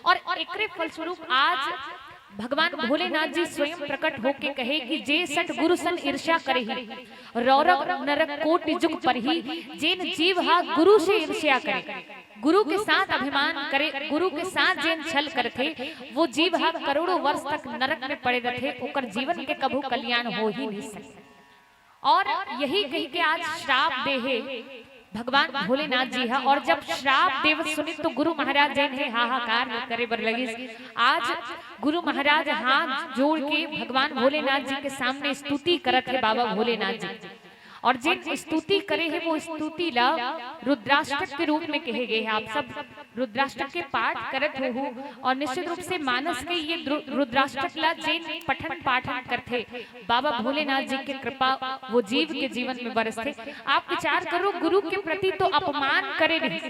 और एकरे फलस्वरूप आज भगवान भोलेनाथ जी स्वयं प्रकट होके कहे कि जे सठ गुरु सन ईर्ष्या करही रौरव नरक कोटि जुग परही जेन जीव हा गुरु से ईर्ष्या करे, गुरु के साथ अभिमान करे, गुरु के साथ जेन छल करथे वो जीव हा करोड़ों वर्ष तक नरक में पड़े रहथे, ओकर जीवन के कभू कल्याण हो ही नहीं सके। और यही कही के आज श्राप देहे भगवान भोलेनाथ जी है और जब श्राप देव सुनी तो गुरु महाराज जैन है हाहाकार करे बर लगी। आज गुरु महाराज हाथ जोड़ के भगवान भोलेनाथ जी के सामने स्तुति करत है बाबा भोलेनाथ जी और जिन स्तुति करे है वो स्तुति ला रुद्राष्टक के रूप में कहे गए हैं। आप सब रुद्राष्टक के पाठ करत हो और निश्चित रूप से मानस के ये रुद्राष्टक ला जिन पठन पाठन करते बाबा भोलेनाथ जी की कृपा वो जीव के जीवन में बरसते। आप विचार करो गुरु के प्रति तो अपमान करे नहीं,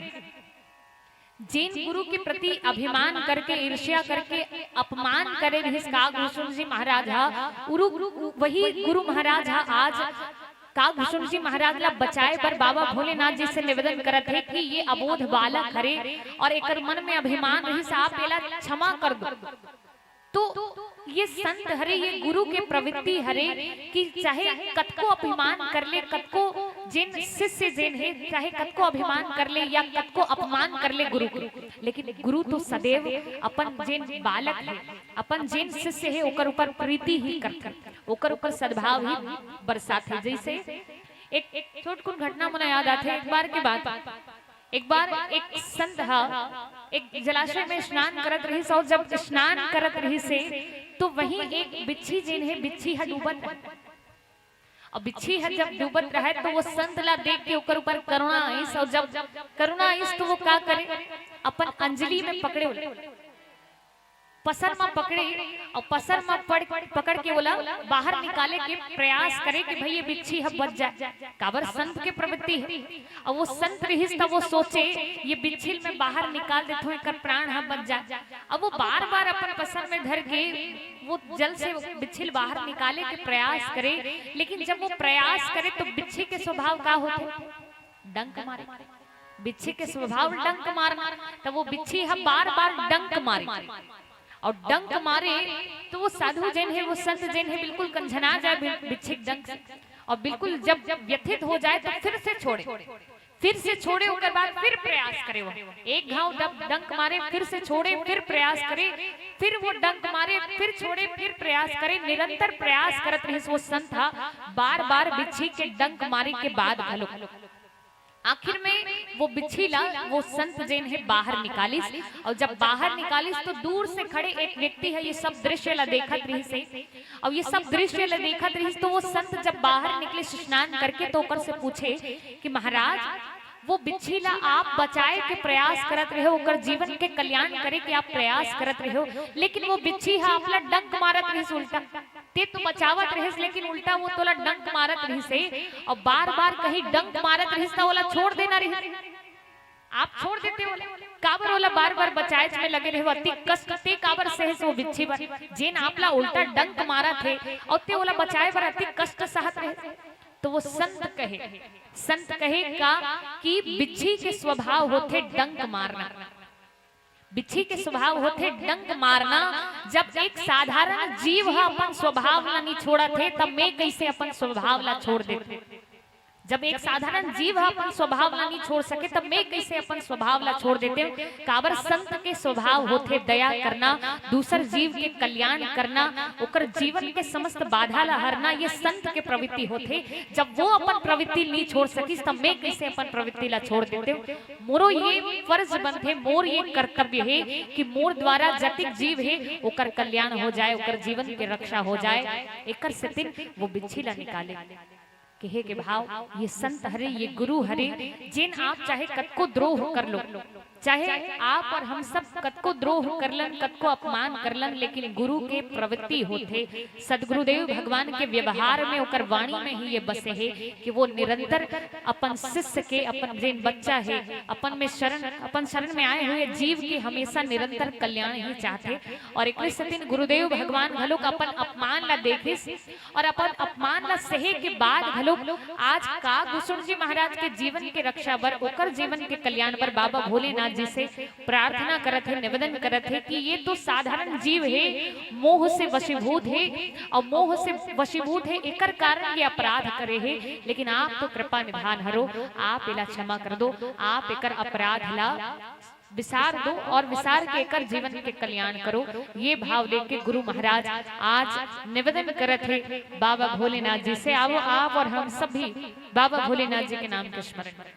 जिन गुरु के प्रति अभिमान करके ईर्ष्या करके अपमान करे काकभूषण जी महाराज वही गुरु महाराज आज काकभूषण जी महाराज ला बचाए पर बाबा भोलेनाथ जी से निवेदन करत है कि ये अबोध बालक हरे और एकर मन में अभिमान रही साहब एला क्षमा कर दो। तो ये संत हरे ये गुरु के प्रवृत्ति हरे कि चाहे कतको अभिमान कर ले, कतको जिन शिष्य जिन है चाहे कतको अभिमान कर ले या कतको अपमान कर ले गुरु को, लेकिन गुरु तो सदैव अपन जिन बालक है अपन जिन शिष्य है ओकर ऊपर प्रीति ही करते, ओकर ऊपर सद्भाव ही बरसाते। जैसे एक छोटकुन घटना मुझे याद आते है। एक बार के बाद एक बार एक संत हा एक जलाशय में स्नान करत रही और जब स्नान करत रही से तो वहीं एक बिच्छी जिन है बिच्छी हा डूबत और बिच्छी हा जब डूबत रहे तो वो संत ला देख के ओकर ऊपर करुणा आईस और जब करुणा आईस तो वो का करे अपन अंजलि में पकड़े पसर में पकड़े और पसर में पकड़ के बोला बाहर निकाले के प्रयास करे कि भाई ये बिच्छी है बच जाए। काबर संत के प्रवृत्ति है और वो संत रही तब वो सोचे ये बिच्छी में बाहर निकाल देते हैं कर प्राण है बच जाए। अब वो बार बार अपन पसर में धर के वो जल से बिच्छी बाहर निकाले के प्रयास करे, लेकिन जब वो प्रयास करे तो बिच्छी के स्वभाव का होते डंक मारे, बिच्छी के स्वभाव डंक मारना। तब वो बिच्छी है बार बार डंक मारे और डंक मारे तो वो साधु जैन है वो संत जैन है बिल्कुल कंझना जाए बिच्छी डंक से और बिल्कुल जब व्यथित हो जाए तो फिर से छोड़े उसके बाद फिर प्रयास करे। वो एक घाव जब डंक मारे फिर से छोड़े फिर प्रयास करे, फिर वो डंक मारे फिर छोड़े फिर प्रयास करे, निरंतर प्रयास करत रहे वो संत था बार बार बिच्छी के डंक मारे के बाद भलो आखिर में वो बिच्छी ला वो संत जैन है बाहर निकालिस और जब बाहर निकालिस तो दूर से खड़े एक व्यक्ति है ये सब दृश्य ला देखत रही से और ये सब दृश्य ला देखत रही तो वो संत जब बाहर निकले स्नान करके तो ओकर से पूछे कि महाराज वो बिच्छी ला आप बचाए के प्रयास करत रहे हो, ओकर जीवन के कल्याण करे के आप प्रयास करत रहे हो, लेकिन वो बिच्छी हा आपला डंक मारत रहिस उल्टा। ते तो बचावत रहिस लेकिन उल्टा वो तोला डंक मारत रहिस है, और बार-बार कहीं डंक मारत रहिस त ओला छोड़ देना रहिस। आप छोड़ देते हो काबर वाला बार-बार बचाएच में लगे रहे, अति कष्ट ते काबर सहे वो बिच्छी बर जेन आपला उल्टा डंक मारा थे और ते वाला बचाए बर अति कष्ट सहत रहे। तो वो संत कहे का कि बिच्छी के स्वभाव होते डंक मारना, बिच्छी के स्वभाव होते डंक मारना। जब एक साधारण जीव है अपन स्वभाव ला नहीं छोड़ा थे, तब मैं कैसे अपन स्वभाव ला छोड़ देते। जब एक साधारण जीव अपन स्वभाव ला नहीं छोड़ सके, तब मैं कैसे अपन स्वभाव ला छोड़ देते हूँ। काबर संत के स्वभाव होते दया करना, दूसर जीव के कल्याण करना, ओकर जीवन के समस्त बाधा ला हरना, ये संत के प्रवृत्ति होते। जब वो अपन प्रवृत्ति नहीं छोड़ सकी, तब मैं कैसे अपन प्रवृत्ति ला छोड़ देते हूँ। मोरो ये फर्ज बनते, मोर ये कर्तव्य है कि मोर द्वारा जतिक जीव है ओकर कल्याण हो जाए, ओकर जीवन के रक्षा हो जाए। एकर से वो बिच्छी ला निकाले कहे के भाव, ये संत हरे, ये गुरु हरे, जिन आप चाहे कतको द्रोह कर लो, चाहे आप और हम सब कतको द्रोह करलन, कतको अपमान करलन, लेकिन गुरु के प्रवृत्ति होते। सदगुरुदेव भगवान के व्यवहार में, ओकर वाणी में ही ये बसे है कि वो निरंतर अपन शिष्य के, अपन जिन बच्चा है, अपन में शरण, अपन शरण में आए हुए जीव के हमेशा निरंतर कल्याण ही चाहते। और एक दिन गुरुदेव भगवान घलोक अपन अपमान ला देखिस, और अपन अपमान ला सहे के बाद घलोक आज का गुसुण जी महाराज के जीवन के रक्षा बर, ओकर जीवन के कल्याण बर बाबा भोलेनाथ जी से प्रार्थना करत है, निवेदन करत है कि ये तो साधारण जीव है, मोह से वशीभूत है, और मोह से वशीभूत है, एकर कारण ये अपराध करे है। लेकिन आप तो कृपा निधान हरो, आप इला क्षमा कर दो, आप एकर अपराध ला विसार दो, और विसार के एकर जीवन के कल्याण करो। ये भाव देख के गुरु महाराज आज निवेदन करत है बाबा भोलेनाथ जी से। आओ आप और हम सभी बाबा भोलेनाथ जी के नाम के स्मरण करें।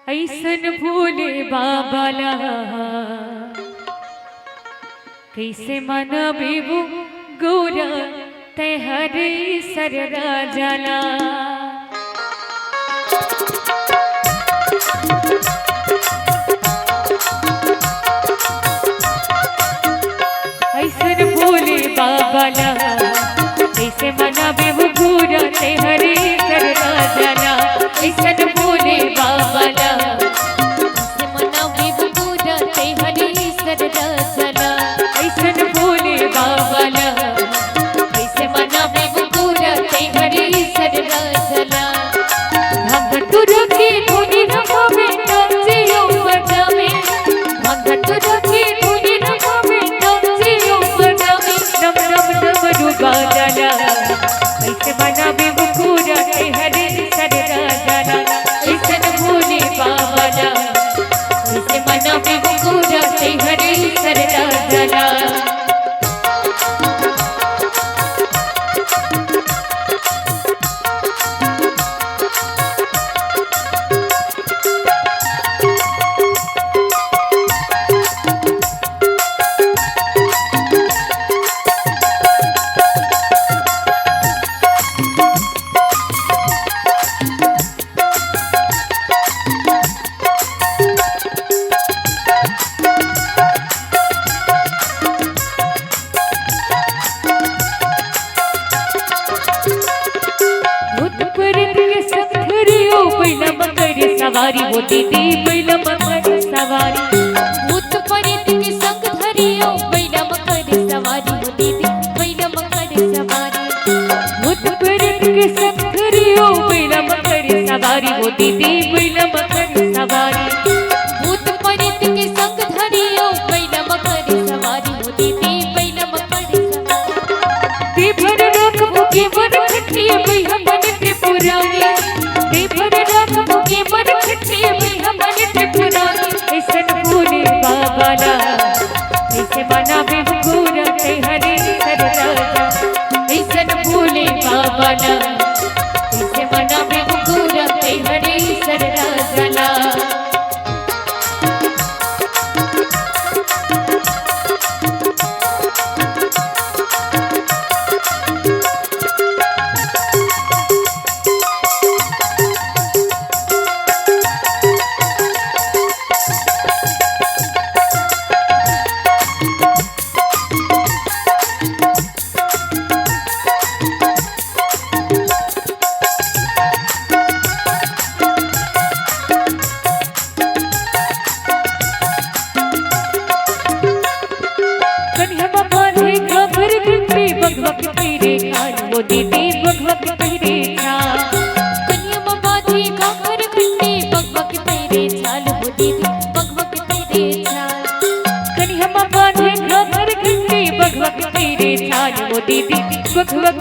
ऐसन भोले बाबा ला कैसे मना बेबू गौरा तेहरे सर राजला। ऐसन भोले बाबा ला कैसे मना बेबू गौरा तेहरे सर राजला। ऐसन भोले बाबा ला कैसे मना बेबू गौरा तेहरे सर राजला। ऐसन भोले बाबा ला कैसे मना बेबू गौरा तेहरे सर राजला। भगतुर के धुनी रमावे नाचियो बजावे, भगतुर के धुनी रमावे नाचियो बजावे, नम नम नम रुगा जाला। कैसे मना बेबू गौरा तेहरे सर राजला। ऐसन भोले बाबा ला कैसे मना बेबू गौरा तेहरे सर राजला। सवारी वो दीदी बैला मकर सवारी, भूत प्रेत के संग धरियो बैला मकर सवारी वो दीदी बैला मकर सवारी। भूत प्रेत के संग धरियो बैला मकर सवारी वो दीदी बैला मकर सवारी। भूत प्रेत के संग धरियो बैला मकर सवारी वो दीदी बैला मकर सवारी। देवर राख मुके मन खटिए बैहा मन त्रिपुरारी, देवर राख मुके मन ऐसन भोले बाबा ला कैसे मना बेबू गौरा तेहरे सर राजला। ऐसन भोले बाबा ला कैसे मना बेबू गौरा तेहरे सर राजला।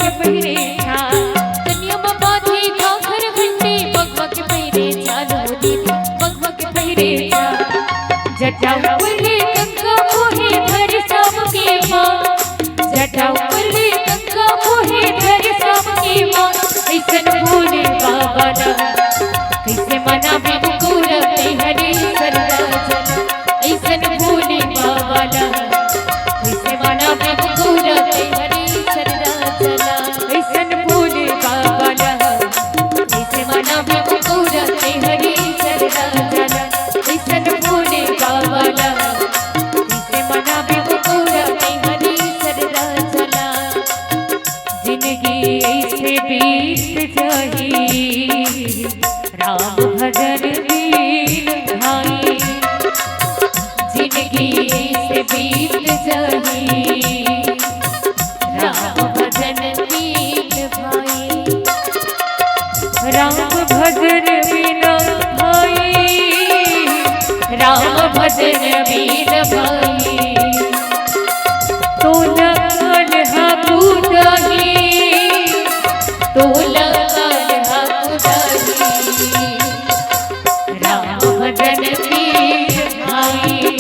के पहिरे छा कन्या बाबा थी घाघर घंटे बगवा के पहिरे चालो दीदी बगवा के पहिरे छा जटा ऊपरे गंगा मोहे धर सब के माँ जटा ऊपरे गंगा मोहे धर सब के माँ ऐसन भोले बाबा ना कैसे मना बिबकुर हरे सरदा चला ऐसन भोले बाबा ना कैसे मना बिबकुर हरे सरदा चला ऐसन भोले बाबा ना कैसे मना बिबकुर हरे सरदा चला ऐसन भोले बाबा ना कैसे मना बिबकुर हरे सरदा चला जिंदगी ऐसे बीत जाही राम भजन बीन भाई जिंदगी से बीत जाही राम भजन बीन भाई राम भजन बिना भाई राम भजन बीन भाई तो लगन हबूदाही तो लगन हबूदाही राम भजन बीन भाई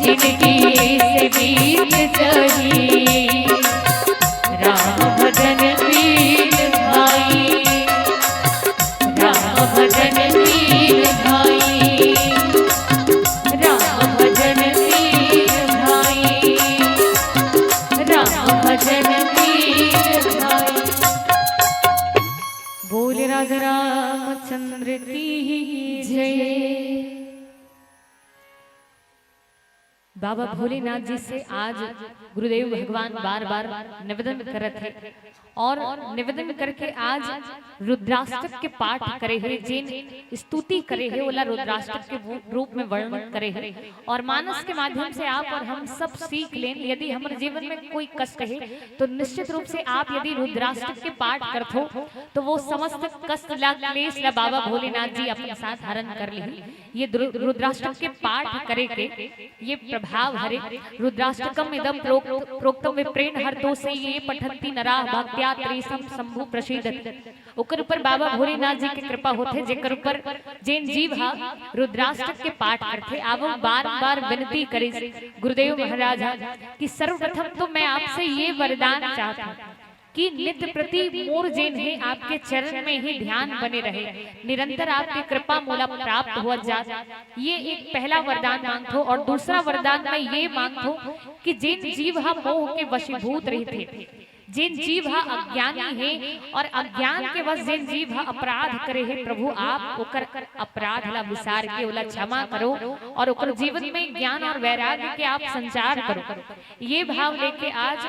जिंदगी से बीत जाही राम भजन बीन भाई राम भजन बीन भाई राम भजन बीन भाई राम भजन बीन भाई बोले राजा रामचंद्र की जय। बाबा भोलेनाथ जी से आज गुरुदेव भगवान बार बार निवेदन करत है और निवेदन करके आज रुद्राष्टक के पाठ करे है जिन स्तुति करे है ओला रुद्राष्टक के रूप में वर्णन करे है और मानस के माध्यम से आप और हम सब सीख लें। यदि हमारे जीवन में कोई कष्ट है तो निश्चित रूप से आप यदि रुद्राष्टक के पाठ करते हो तो वो समस्त कष्ट ला क्लेश ला बाबा भोलेनाथ जी अपने साथ हरण कर ली। ये रुद्राष्टक के पाठ करे के ये प्रभाव हरे रुद्राष्टकम इदम प्रोक्तम विप्रेण हर तो से ये पठंती नरा भक्त्या त्रिसम शंभु प्रसिद्धति ओकर ऊपर बाबा भोलेनाथ जी की कृपा होते जेकर ऊपर जैन जीव हा रुद्राष्टक के पाठ करते आप बार बार विनती करे गुरुदेव महाराज कि सर्वप्रथम तो मैं आपसे ये वरदान चाहता हूँ कि नित्य प्रति मोर जैन है आपके चरण में ही ध्यान बने रहे निरंतर आपकी कृपा मूला प्राप्त हो जाए। ये एक पहला वरदान मांगतो और दूसरा वरदान मैं ये मांगतो कि जैन जीव हा मोह के वशीभूत रहते जिन जीव हा अज्ञानी है और अज्ञान के वश जिन जीव हा अपराध करे है प्रभु आप ओकर अपराध ला विसार के ओला क्षमा करो और ओकर जीवन में ज्ञान और वैराग्य के आप संचार करो। ये भाव लेके आज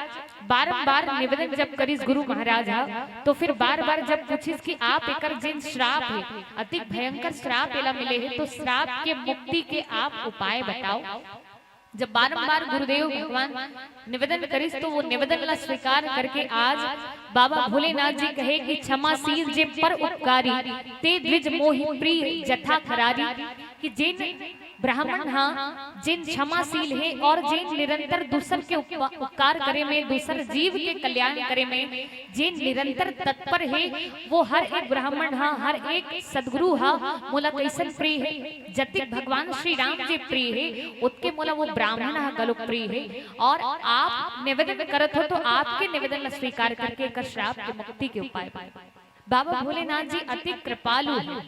बारंबार निवेदन जब करिस गुरु महाराज हा तो फिर बार बार जब पूछिस कि आप एकर जिन श्राप है अति भयंकर श्राप एला मिले है तो श्राप के मुक्ति के आप उपाय बताओ। जब बारंबार गुरुदेव भगवान निवेदन करिस तो वो निवेदन ला स्वीकार करके आज बाबा भोलेनाथ जी कहे कि क्षमाशील जे पर उपकारी ते द्विज मोहि प्रिय जथा खरारी कि जिन ब्राह्मण हाँ जिन क्षमाशील है और जिन निरंतर दूसर के उपकार करे में दूसर जीव के कल्याण करे में जिन निरंतर तत्पर है वो हर एक ब्राह्मण हाँ हर एक सदगुरु हाँ मोला कैसन प्रिय है जतिक भगवान श्री राम जी प्रिय है उत्के मोला वो ब्राह्मण हाँ गलुक प्रिय है और आप निवेदन करत हो तो आपके निवेदन स्वीकार करके कर श्राप के मुक्ति के उपाय पाए। बाबा भोलेनाथ जी अति कृपालु है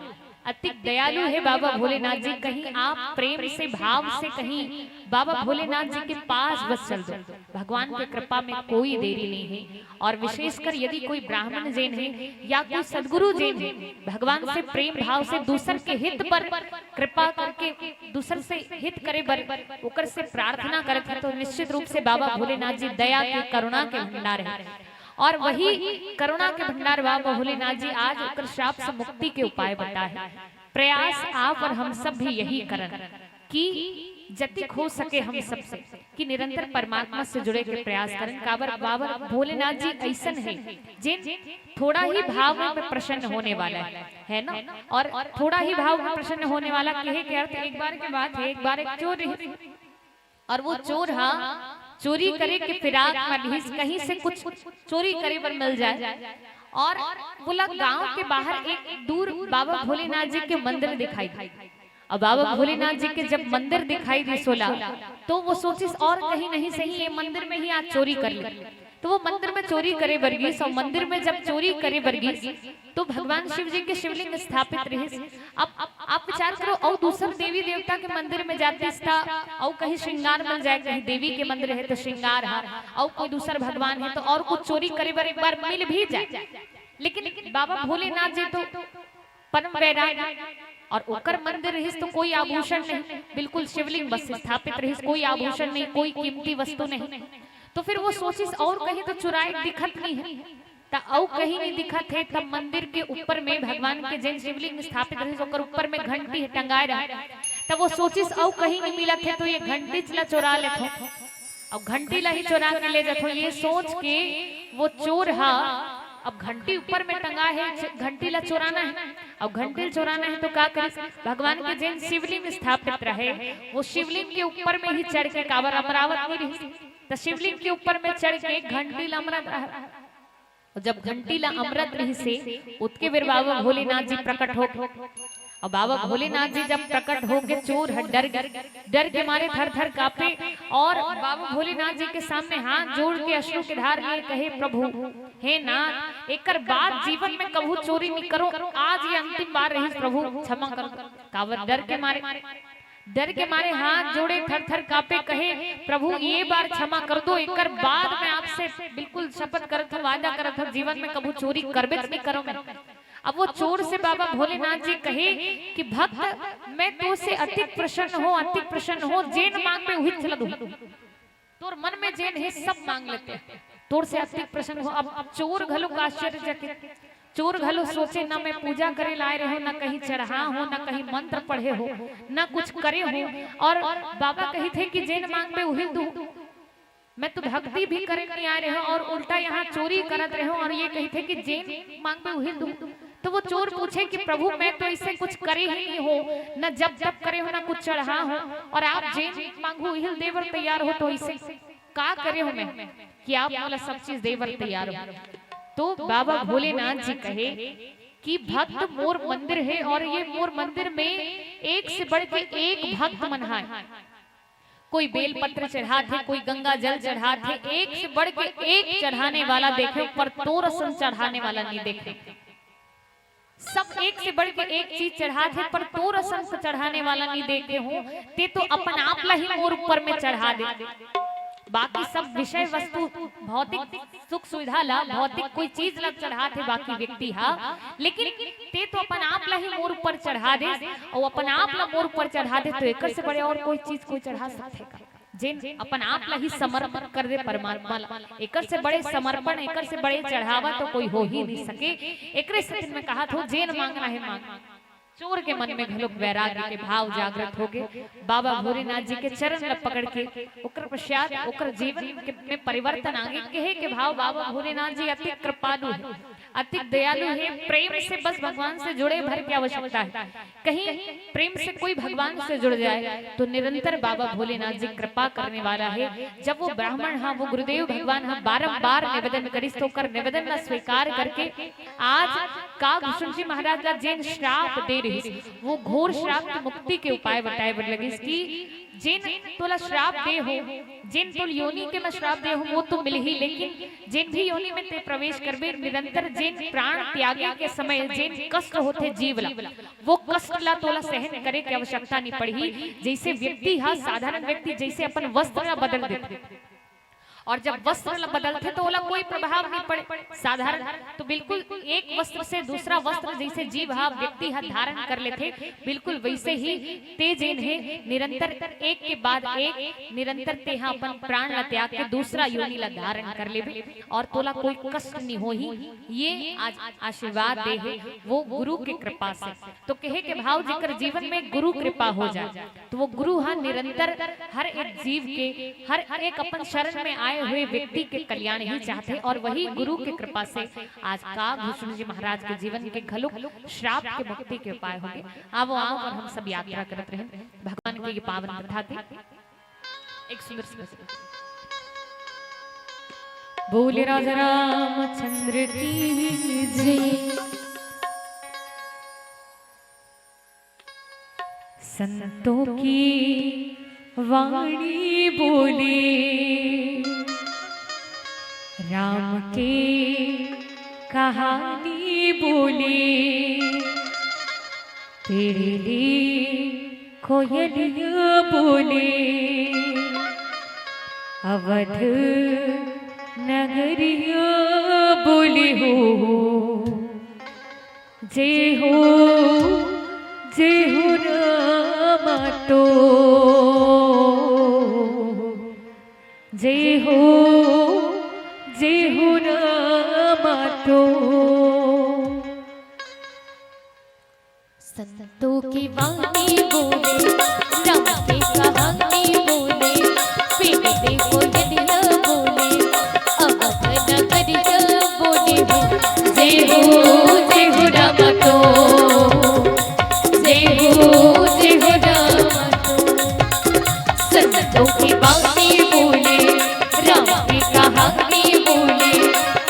अति दयालु है बाबा भोलेनाथ जी। कहीं आप प्रेम से भाव से कहीं बाबा भोलेनाथ जी के पास बस चल दो भगवान की कृपा में कोई देरी नहीं है। और विशेषकर यदि कोई ब्राह्मण जैन है या कोई सदगुरु जैन है भगवान से प्रेम भाव से दूसर के हित पर कृपा करके दूसर से हित करे बर ओकर से प्रार्थना करत है तो निश्चित रूप से बाबा भोलेनाथ जी दया के करुणा के भंडार है। और वही करुणा के भंडार बाबा भोलेनाथ जी आज उकर श्राप से मुक्ति के उपाय बताए। प्रयास आप और हम सब भी यही करन कि जतिक हो सके हम सब से कि निरंतर परमात्मा से जुड़े के प्रयास करें। काबर बाबा भोलेनाथ जी ऐसन है जिन थोड़ा ही भाव में प्रसन्न होने वाला है ना। और थोड़ा ही भाव में प्रसन्न होने वाला कहे के अर्थ एक बार के बात है एक बार एक चोर और वो चोर हाँ चोरी करे के फिराक में कहीं से कुछ चोरी करे पर मिल जाए। और बोला गांव के बाहर एक दूर बाबा भोलेनाथ जी के मंदिर दिखाई दी। अब बाबा भोलेनाथ जी के जब मंदिर दिखाई दी 16, तो वो सोचिस और कहीं नहीं सही ये मंदिर में ही आज चोरी कर ले। तो वो मंदिर में चोरी करे वर्गीस, और मंदिर में जब चोरी करे वर्गीस तो भगवान शिव जी के शिवलिंग स्थापित रहे। अब आप विचार करो, और दूसरे देवी देवता के मंदिर में जाते था और कहीं श्रृंगार मिल जाए, कहीं देवी के मंदिर है तो श्रृंगार है, और कोई दूसरा भगवान है तो और कुछ चोरी करे पर एक बार मिल भी जाए। लेकिन बाबा भोलेनाथ जी तो परम वैरागी, और ओकर मंदिर रहिस तो कोई आभूषण नहीं, बिल्कुल शिवलिंग बस स्थापित रहिस, कोई आभूषण नहीं, कोई कीमती वस्तु नहीं। तो फिर वो सोचिस और कहीं तो चुराए दिखत नहीं है, और कहीं नहीं दिखत है। तब मंदिर के ऊपर में भगवान के जैन शिवलिंग स्थापित रहिस, ओकर ऊपर में घंटी टंगाए रहा। तब वो सोचिस और कहीं नहीं मिलत है तो ये घंटी चला चुरा लेत हो, और घंटी ला ही चुरा के ले जात हो। ये सोच के वो चोर हा, अब घंटी ऊपर में टंगा है, घंटी ला चुराना है, अब घंटी चुराना है तो क्या करे, भगवान के जैन शिवलिंग स्थापित रहे, वो शिवलिंग के ऊपर में ही चढ़ के काबर अमरावत में रही, तो शिवलिंग के ऊपर में चढ़ के घंटी ला अमृत रहा। जब घंटी ला अमृत रही से उत्के बेर बाबा भोलेनाथ जी प्रकट हो, और बाबा भोलेनाथ जी जब प्रकट हो गए, चोर डर के मारे थर थर कांपे, और बाबा भोलेनाथ जी के सामने हाथ जोड़ के अश्रु के धार लिए कहे, प्रभु हे नाथ, एकर बाद जीवन में कभू चोरी नहीं करो, आज ये अंतिम बार रही, प्रभु क्षमा करो। कावर डर के मारे हाथ जोड़े थर थर कांपे, कहे प्रभु ये बार क्षमा कर दो, एकर बाद मैं आपसे बिल्कुल शपथ करत हूं, वादा करत हूं, जीवन में कभू चोरी करबे नहीं करो मैं। अब वो चोर से बाबा भोलेनाथ जी कहे कि भक्त मैं तो से अतिक प्रसन्न हो, जेन मांग में वही चला दूं, तोर मन में जेन है सब मांग लेते हैं, तोर से अतिक प्रसन्न हो। अब चोर घलो का आश्चर्यचकित, चोर घलो सोचे ना मैं पूजा करे लाए रहे हो, ना कहीं चढ़ा हो, ना कहीं मंत्र पढ़े हो, ना कुछ करे हो, और बाबा कही थे कि जेन मांग में वही दूं, मैं तो भक्ति भी करे नहीं आ रहे हो और उल्टा यहाँ चोरी करत रहे हो, और ये कही थे कि जेन मांग में वही दूं। तो वो चोर पूछे कि प्रभु मैं तो इससे कुछ करे ही नहीं हो, न जब जब करे हो, ना कुछ चढ़ा हो, और आप जेन मांगू हिल देवर तैयार हो, तो इसे का करे हो मैं कि आप बोला सब चीज देवर तैयार हो। तो बाबा भोलेनाथ जी कहे कि भक्त मोर मंदिर है, और ये मोर मंदिर में एक से बढ़ के एक भक्त मना है, कोई बेल पत्र चढ़ाते, कोई गंगा जल चढ़ाते, एक से बढ़ के एक चढ़ाने वाला देखे, पर तोरसन चढ़ाने वाला नहीं देखे। सब एक से बढ़ के एक चीज चढ़ाते, पर तोरसन से चढ़ाने वाला नहीं देखे हो, ते तो अपन आप ला ही मोर ऊपर में चढ़ा दे। बाकी सब विषय वस्तु भौतिक सुख सुविधा ला, भौतिक कोई चीज ला चढ़ाते बाकी व्यक्ति हा, लेकिन ते तो अपन आप ला ही मोर ऊपर चढ़ा दे, और अपन आप ला मोर ऊपर चढ़ा दे, तो एक से बड़े और कोई चीज कोई चढ़ा सकते का, जिन अपन आप ला ही समर्पण कर दे परमात्मा ला, एक से बड़े समर्पण, एक से बड़े चढ़ावा तो कोई हो ही नहीं सके। एक में कहा था जेन मांगना है मांग। चोर के मन में घलोक वैराग्य के भाव जागृत हो गए, बाबा भोलेनाथ जी के चरण ल पकड़ के ओकर पश्चात ओकर जीवन में परिवर्तन आगे कहे के भाव। बाबा भोलेनाथ जी अति कृपालु है, अति दयालु है, प्रेम से बस भगवान से जुड़े भर की आवश्यकता है। कहीं प्रेम से कोई भगवान से जुड़ जाए तो निरंतर बाबा भोलेनाथ जी कृपा करने वाला है। जब वो ब्राह्मण हाँ वो गुरुदेव भगवान हाँ बारंबार निवेदन करिस तो कर निवेदन ला स्वीकार करके आज का भूषण जी महाराज ला जैन श्राप दे रही, वो घोर श्राप की मुक्ति के उपाय बताए बर लगे कि जिन तोला श्राप दे हो, जिन तोल योनि के में श्राप दे हो वो तो मिल ही, लेकिन जिन भी योनि में ते प्रवेश करबे निरंतर जिन प्राण त्यागे के समय जिन कष्ट होते जीव ला, वो कष्ट ला तोला सहन करे की आवश्यकता नहीं पड़ी। जैसे व्यक्ति हा साधारण व्यक्ति जैसे अपन वस्त्र बदल देते और जब वस्त्र बदलते तो ओला कोई प्रभाव नहीं पड़े, साधारण तो बिल्कुल एक वस्त्र से दूसरा वस्त्र जैसे जीव हा व्यक्ति हा धारण कर लेते, बिल्कुल वैसे ही तेज है निरंतर एक के बाद एक निरंतर ते हा अपन प्राण ला त्याग के दूसरा योनि ला धारण कर लेबे और तोला कोई कष्ट नहीं हो ही। ये आज आशीर्वाद दे है वो गुरु की कृपा से। तो कहे के भाव जिकर जीवन में गुरु कृपा हो जाए तो वो गुरु हा निरंतर हर एक जीव के हर एक अपन शरण में आए हुए व्यक्ति के कल्याण ही चाहते, और वही गुरु की कृपा से आज का भूषण जी महाराज के जीवन के घलुक श्राप के मुक्ति के उपाय होंगे। आओ आओ और हम सब यात्रा करते रहे भगवान के ये पावन कथा की एक सुंदर बोले राजा रामचंद्र की जय। संतों की वाणी बोले, राम के कहानी बोले, तेरे लिए कोयलिया बोले, अवध नगरिया बोले हो, जय हो रामा तो, जय हो रामा तो। संतों की वाणी बोले, राम की कहानी बोले, पेड़ देखो यदिया बोले, अवध नगरिया बोले हो, जय हो राम तो, जय हो राम तो। संतों की वाणी बोले, राम की कहानी बोले,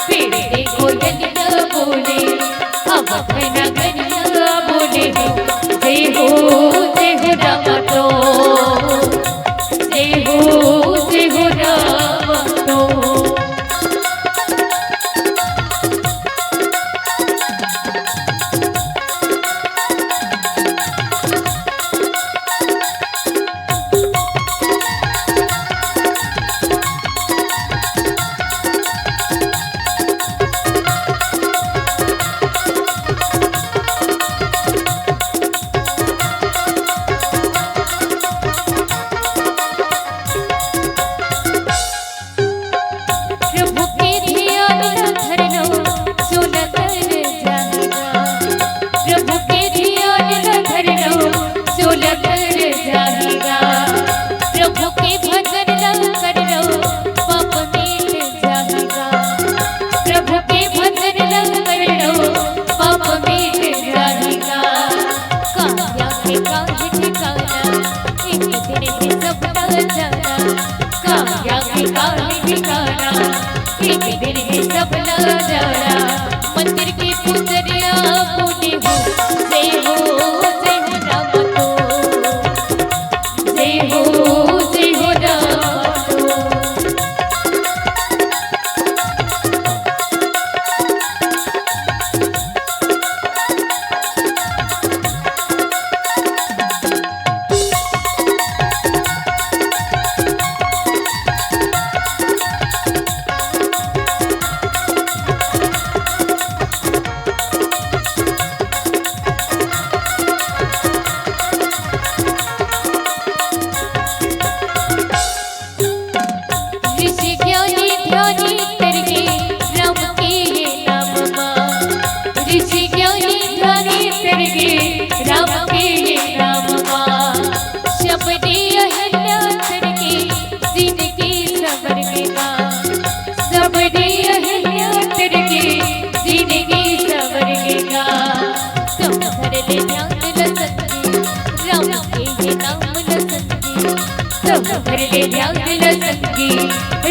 पेड़ देखो यदिया बोले, अवध नगरिया बोले हो, जय हो राम तो, जय हो राम तो। मंदिर की पुजरिया बोले हो, जय हो राम तो, जय हो राम तो।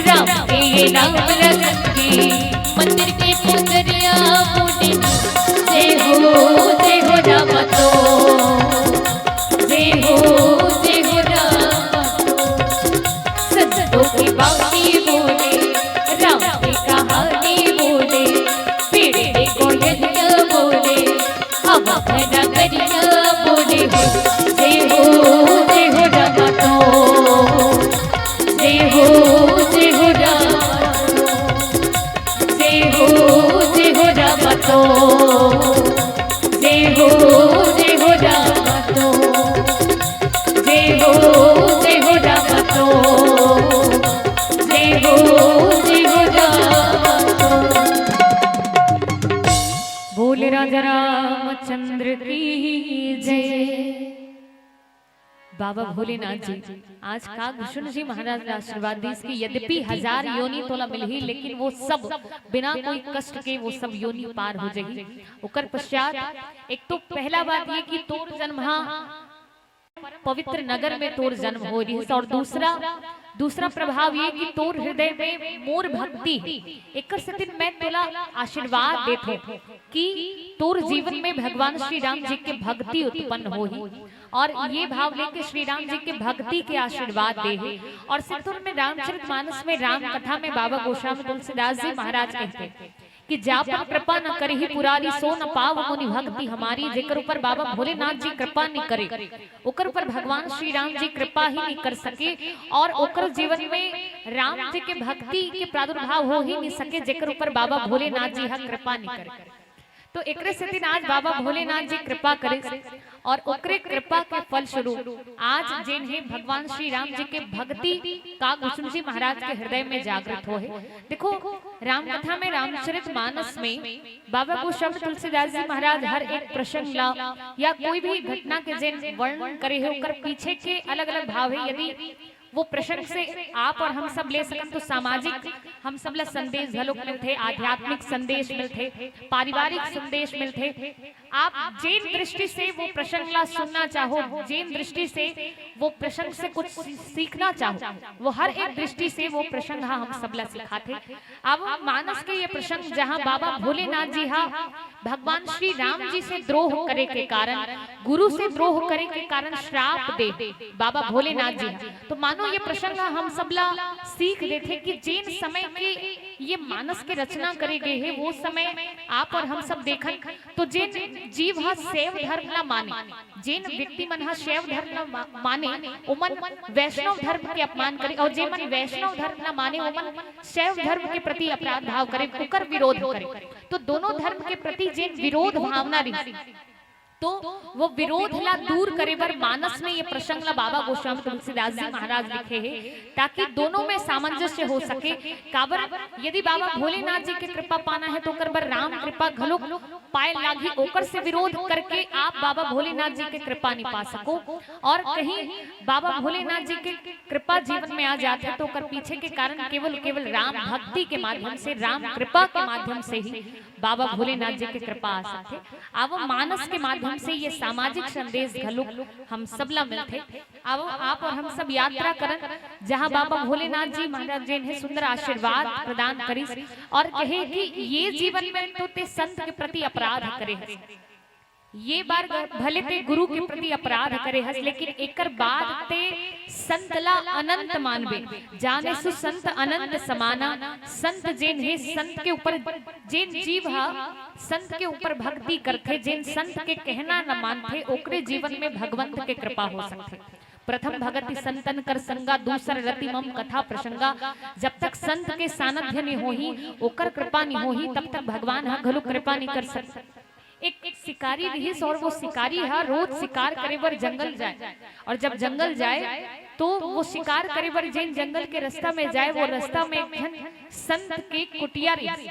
राम के ये नाम लसंगी, मंदिर के पुजरिया बोले, जय हो राम तो, जय हो राम तो। संतों की वाणी बोले, राम की कहानी बोले, पेड़ देखो यदिया बोले, अवध नगरिया बोले हो, जय हो राम तो, जय हो राम तो, जय हो राम तो, जय हो राम तो, जय हो राम तो। बोले राजा रामचंद्र की जय। बाबा भोलेनाथ जी आज कागभूषण जी महाराज ने आशीर्वाद दी कि यद्यपि 1000 योनि तोला मिलही, लेकिन वो सब बिना कोई कष्ट के वो सब योनि पार हो जाएगी। ओकर पश्चात एक तो पहला बात ये कि तोर जन्म परम पवित्र नगर में तोर जन्म हो रही है। और दूसरा प्रभाव ये कि तोर हृदय में मोर भक्ति एक दिन मैं तोला आशीर्वाद देते कि तोर जीवन में भगवान श्री राम जी के भक्ति उत्पन्न हो ही, और ये भाव लेके श्री राम जी के भक्ति के आशीर्वाद दे है। और सितुर में रामचरितमानस में राम कथा में बाबा गोस्वामी तुलसीदास जी महाराज कहते कि जा पर कृपा न करे ही पुरारी सो न पाव मुनि भक्ति हमारी। जेकर ऊपर बाबा भोलेनाथ जी कृपा नहीं करे ओकर ऊपर भगवान श्री राम जी कृपा ही नहीं कर सके, और ओकर जीवन में राम जी के भक्ति के प्रादुर्भाव हो ही नहीं सके जेकर ऊपर बाबा भोलेनाथ जी कृपा नहीं करे। तो एकरे से दिन आज बाबा भोलेनाथ जी कृपा करे, और ओकरे कृपा के फल स्वरूप आज जिन्हें भगवान श्री राम जी के भक्ति का गोस्वामी जी महाराज के हृदय में जागृत हो है। देखो राम कथा में रामचरितमानस में बाबा गोस्वामी तुलसीदास जी महाराज हर एक प्रसंग ला या कोई भी घटना के जिन वर्णन करे है ओकर पीछे के अलग अलग भाव है। यदि वो प्रसंग से आप और हम सब ले सकन तो सामाजिक हम सब ला संदेश घलोक मिलते, आध्यात्मिक संदेश मिलते, पारिवारिक संदेश मिलते। आप जिन दृष्टि से वो प्रसंग ला सुनना चाहो, जिन दृष्टि से वो प्रसंग से कुछ सीखना चाहो, वो हर एक दृष्टि से वो प्रसंग हम सब ला सिखाते। अब मानस के ये प्रसंग जहाँ बाबा भोलेनाथ जी भगवान श्री राम जी से द्रोह करे के कारण, गुरु से द्रोह करे के कारण श्राप दे बाबा भोलेनाथ जी, तो मानो ये प्रसंग हम सबला सीख देते कि जिन समय के ये मानस के रचना करे गए है वो समय आप और हम सब देखन तो जिन जीव शैव धर्म ना माने, जिन व्यक्ति मन शैव धर्म ना माने उमन वैष्णव धर्म के अपमान करे, और जे मन वैष्णव धर्म ना माने उमन शैव धर्म के प्रति अपराध भाव करे, ओकर विरोध करे। तो दोनों धर्म के प्रति जिन विरोध भावना रही तो वो विरोध ला दूर करे बर मानस में ये प्रसंग ला बाबा गोस्वामी तुलसीदास जी महाराज लिखे हैं ताकि दोनों में सामंजस्य हो सके। काबर यदि बाबा भोलेनाथ जी के कृपा पाना है तो कर बर राम कृपा घलो पाए लागी, ओकर से विरोध करके आप बाबा भोलेनाथ जी के कृपा नहीं पा सको। और कहीं बाबा भोलेनाथ जी के कृपा जीवन में आ जाते हैं तो कर पीछे के कारण केवल राम भक्ति के माध्यम से, राम कृपा के माध्यम से ही बाबा भोलेनाथ जी के कृपा आ सकते। अब मानस के माध्यम से ये सामाजिक संदेश घलुक हम सबला मिलते। अब आप और हम सब यात्रा करन जहाँ बाबा भोलेनाथ जी महाराज जी ने सुंदर आशीर्वाद प्रदान करी और कहे कि ये जीवन में तो ते संत के प्रति अपराध करे हस, ये बार भले ते गुरु के प्रति अपराध करे हस, लेकिन एकर बाद ते संतला अनंत मानबे, जाने सु संत अनंत समाना। संत जिन है संत के ऊपर जिन जीव संत के ऊपर भक्ति करते, जिन संत के कहना न मानते ओकरे जीवन में भगवंत के कृपा हो सकते। प्रथम भगति संतन कर संगा, दूसर रति मम कथा प्रसंगा। जब तक संत के सानिध्य नहीं होही, ओकर कृपा नहीं होही, तब तक भगवान घलो कृपा नहीं कर सकते। एक शिकारी रहीस और वो शिकारी रोज शिकार करे बर जंगल जाए, और जब जंगल जाए तो वो शिकार करे बर जिन जंगल के रास्ता में जाए वो रास्ता में एक संत के कुटिया रही,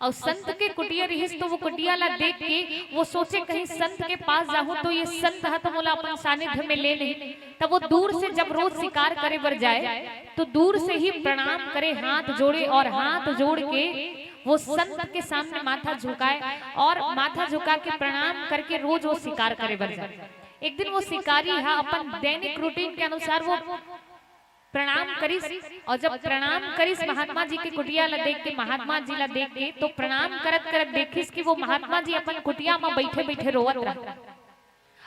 और संत के कुटिया रहीस तो वो कुटिया ला देख के वो सोचे कहीं संत के पास जाऊं तो ये संत है तो मोला अपन सानिध्य में ले नहीं। तब वो दूर से जब रोज शिकार करे बर जाए तो दूर से ही प्रणाम करे, हाथ जोड़े, और हाथ जोड़ के वो संत के सामने माथा झुकाए और माथा झुका के प्रणाम करके रोज वो शिकार करे बर जाए। एक दिन वो शिकारी अपन दैनिक रूटीन के अनुसार वो प्रणाम करिस, और जब प्रणाम करिस महात्मा जी के कुटिया ला देख के, महात्मा जी ला देख के तो प्रणाम करत करत देखिस कि वो महात्मा जी अपन कुटिया में बैठे बैठे रोवत रहा,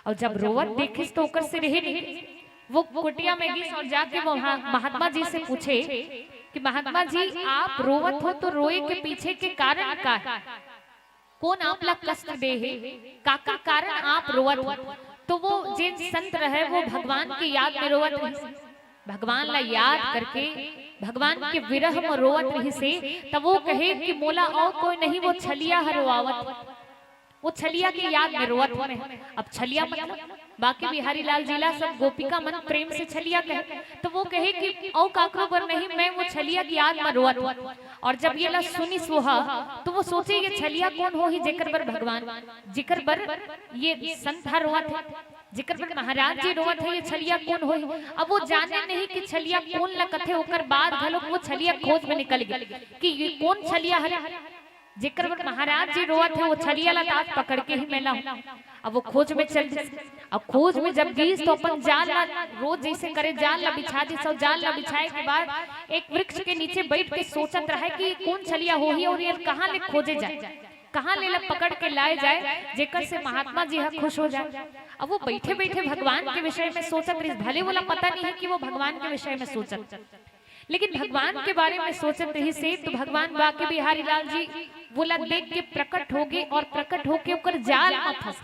और जब रोवत देखिस तो ओकर से रहे नहीं, वो कुटिया में गिस और जाके वो महात्मा जी से पूछे कि महात्मा जी आप रोवत हो तो रोए के पीछे के कारण का है, कौन आप ला कष्ट दे है, काका कारण आप रोवत हो। तो वो जिन संत रहे वो भगवान की याद में रोवत रही, भगवान ला याद करके भगवान के विरह में रोवत रही से। तब वो कहे कि मोला और कोई नहीं, वो छलिया रोआवत, वो छलिया की याद में रोवत में। अब छलिया मतलब बाकी बिहारी लाल जिला सब गोपिका मन प्रेम से छलिया कहे, तो वो कहे कि औ काकरो बर नहीं, मैं वो छलिया की याद में रोवत। और जब ये ला सुनी सोहा तो वो सोचे ये छलिया कौन हो ही जेकर बर भगवान, जिकर बर ये संत रोवत है, जिकर पर महाराज जी रोवत है, ये छलिया कौन होई। अब वो जाने नहीं कि छलिया कौन ला कथे, ओकर बाद घलो वो छलिया खोज में निकल गई कि ये कौन छलिया है जेकर बर महाराज जी रोवत है वो छलिया ला तात पकड़ के ही मेला हूं। अब वो खोज में चल दी। अब खोज में जब गई तो अपन जाल ला रोज जैसे करे जाल ला बिछा दी। सब जाल ला बिछाए के बाद एक वृक्ष के नीचे बैठ के सोचत रहे कि कौन छलिया होही और ये कहाँ ले खोजे जाए, कहाँ ले ला पकड़ के लाए जाए जेकर से महात्मा जी हा खुश हो जाए। अब वो बैठे बैठे भगवान के विषय में सोचत रही। भले बोला पता नहीं है कि वो भगवान के विषय में सोचत, लेकिन भगवान के बारे में सोचत रही से तो भगवान बाके बिहारी लाल जी बोला देख के प्रकट हो गए और प्रकट होके ओकर जाल में फंस,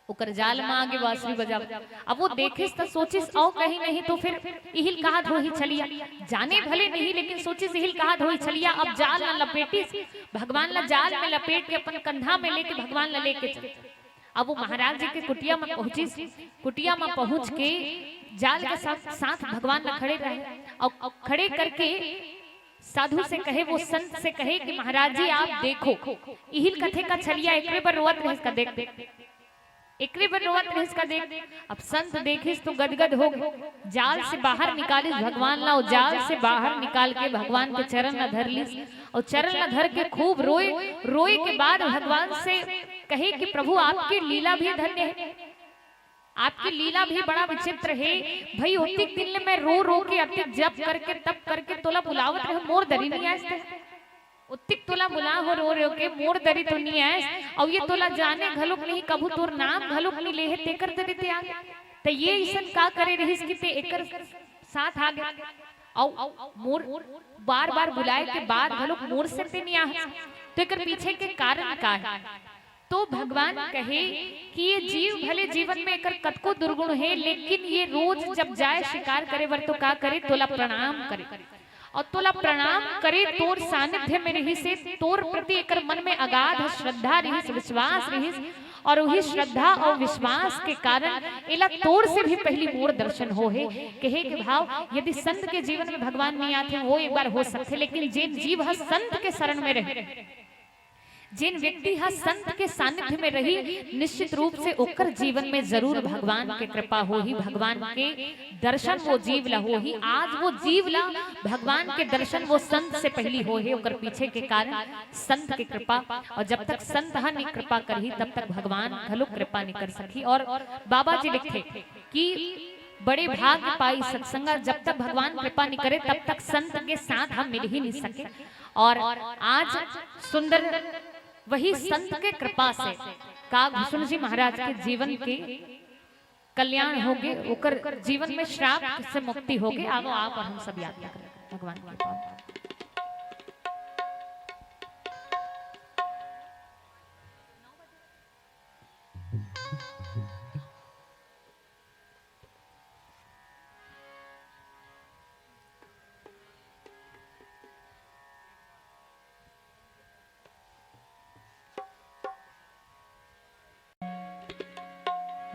ओकर जाल में आगे बांसुरी बजा। अब वो देखिस तो सोचिस औ कहीं नहीं तो फिर इहिल कहा धोही छलिया, जाने भले नहीं लेकिन सोचिस इहिल कहा धोही छलिया। अब जाल ला लपेटिस, भगवान ला जाल में लपेट के अपन कंधा में लेके भगवान ला लेके चल। अब वो महाराज जी के कुटिया में पहुंचिस, कुटिया में पहुंच के जाल के साथ भगवान ला खड़े रहे और खड़े करके साधु से कहे, वो संत से कहे कि महाराज जी आप देखो इहिल कथे का छलिया एकरे पर रोवत रहिस का देख, एकरे पर रोवत रहिस का देख। अब संत देखिस तो गदगद हो गए, जाल से बाहर निकालिस भगवान ला और जाल से बाहर निकाल के भगवान के चरण ला धर लिस और चरण ला धर के खूब रोए। रोए के बाद भगवान से कहे कि प्रभु आपकी लीला भी धन्य है, आपकी लीला भी बड़ा विचित्र है। भाई उतिक दिन में रो रो के अतिक जप करके तप करके तोला बुलावत रहे मोर दरी नहीं आए, उतिक तोला बुला हो रो रो के मोर दरी तो नहीं आए और ये तोला जाने घलुक नहीं कभू तोर नाम घलुक नहीं ले है तेकर दरी ते आ गया। तो ये ईसन का करे रहिस कि ते एकर साथ आ गया और मोर बार बार बुलाए के बाद घलुक मोर से ते नहीं आ, तो एकर पीछे के कारण का है। तो भगवान कहे कि ये जीव भले जीवन में एकर कतको दुर्गुण है लेकिन ये रोज जब जाए शिकार करे वर तो का करे तोला प्रणाम करे और तोला प्रणाम करे तोर सानिध्य में रही से तोर प्रति एकर मन में अगाध श्रद्धा रही, विश्वास रही और वही श्रद्धा और विश्वास के कारण एला तोर से भी पहली मोर दर्शन हो है। कहे के भाव यदि संत के जीवन में भगवान नहीं आते वो एक बार हो सकते, लेकिन जिन जीव हा संत के शरण में रहे, जिन व्यक्ति हा संत के सानिध्य में रही निश्चित रूप से ओकर जीवन में जरूर भगवान के कृपा हो ही, भगवान के दर्शन वो जीव ला हो ही। आज वो जीव ला भगवान के दर्शन वो संत से पहली हो है, ओकर पीछे के कारण संत के कृपा। और जब तक संत हा नहीं कृपा करही तब तक भगवान घलो कृपा नहीं कर सकी। और बाबा जी लिखे कि बड़े भाग पाई सत्संग, जब तक भगवान कृपा नहीं करे तब तक संत के साथ हम मिल ही नहीं सके। और आज सुंदर वही संत के कृपा से का भूषण जी महाराज के जीवन के कल्याण हो गए, ओकर जीवन में श्राप से मुक्ति हो गए। आओ आप और हम सब याद करें भगवान की।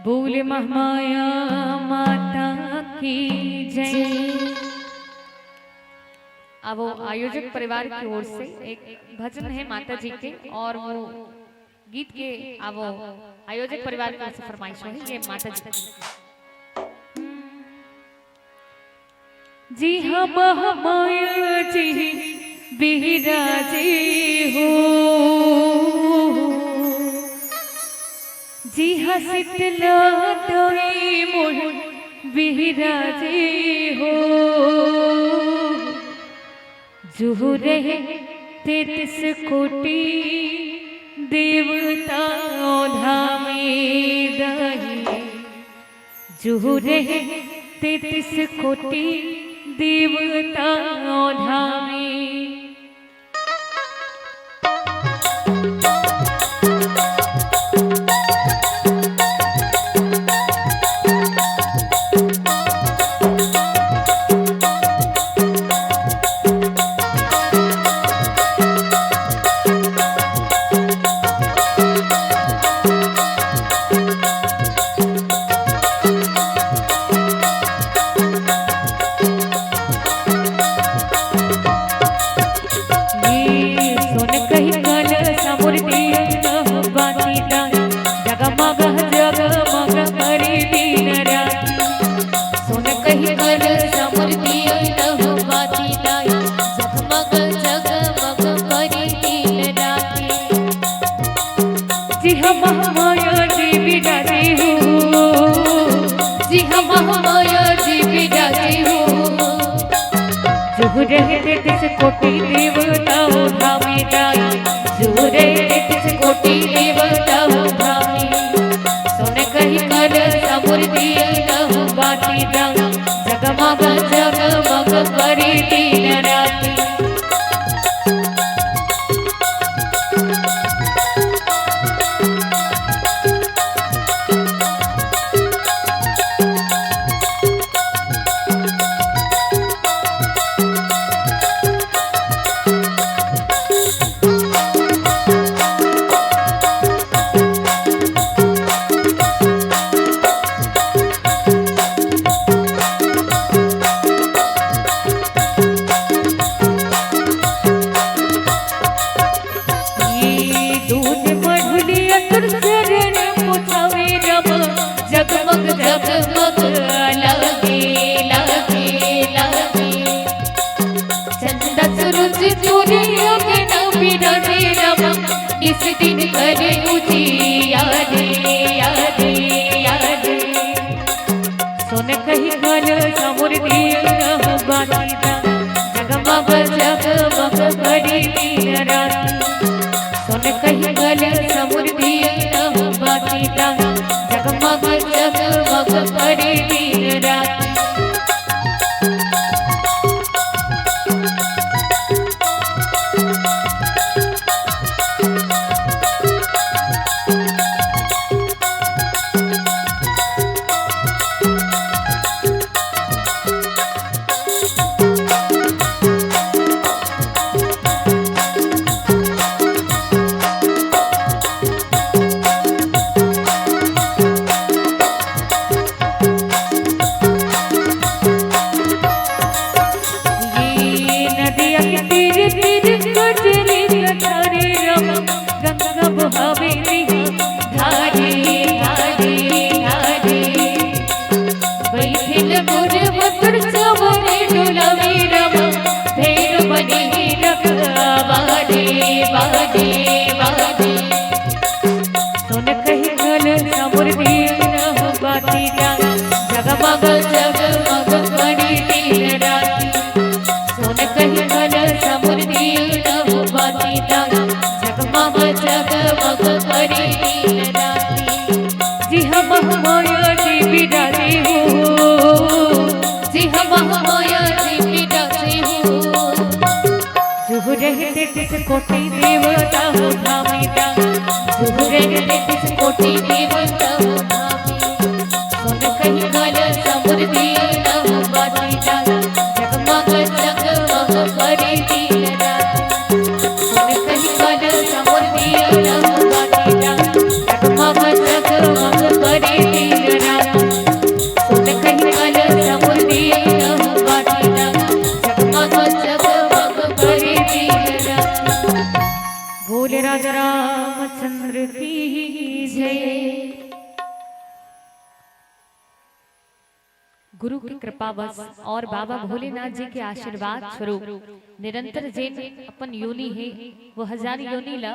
बोल महामाया माता की जय। अब वो आयोजक परिवार की ओर से एक भजन है माता जी के और वो गीत के अब वो आयोजक परिवार की ओर से फरमाइश है ये माता जी हाँ महामाया जी बिराजे हो, जी हाँ शीतला तोई मोर बिराजे हो, जो रहे 33 कोटि देवता धामे दही, जो रहे 33 कोटि देवता धामे। कोटि देवता धामे जाई जुरे 33 कोटि देवता धामे सोने कही कल समृद्धि रहु बाती जाऊं जगमग जगमग करी दिन राती जगमग जगमग लगे लगे लगे चंदा सूरज सूर्य के नबी रम इस दिन करे उजियारे यारे यारे सोन कही कल समृद्धि रहु बाती जगमग जगमग करी दिन राती सोन कही कल समृद्धि रहु बाती जगमग जगमग करे दिन राती सोन कही कल समृद्धि रहु बाती जगमग जगमग करी दिन राती सोन कही कल समृद्धि रहु बाती जगमग जगमग करी दिन राती जी हम माया जी बिराजे हो जी हम माया जी बिराजे हो जुहुरे 33 कोटि देवता धामे जुहुरे 33 कोटि देवता धामे सोन कही कल समृद्धि रहु बाती जगमग जगमग करे दिन राती सोन कही कल समृद्धि रहु बाती जगमग जगमग करे दिन राती सोन कही कल समृद्धि रहु बाती जगमग जगमग करे दिन राती बोले राजा रामचंद्र की जय। गुरु की कृपा बस और बाबा भोलेनाथ जी के आशीर्वाद स्वरूप निरंतर जैन अपन योनि है वो हजार योनि ला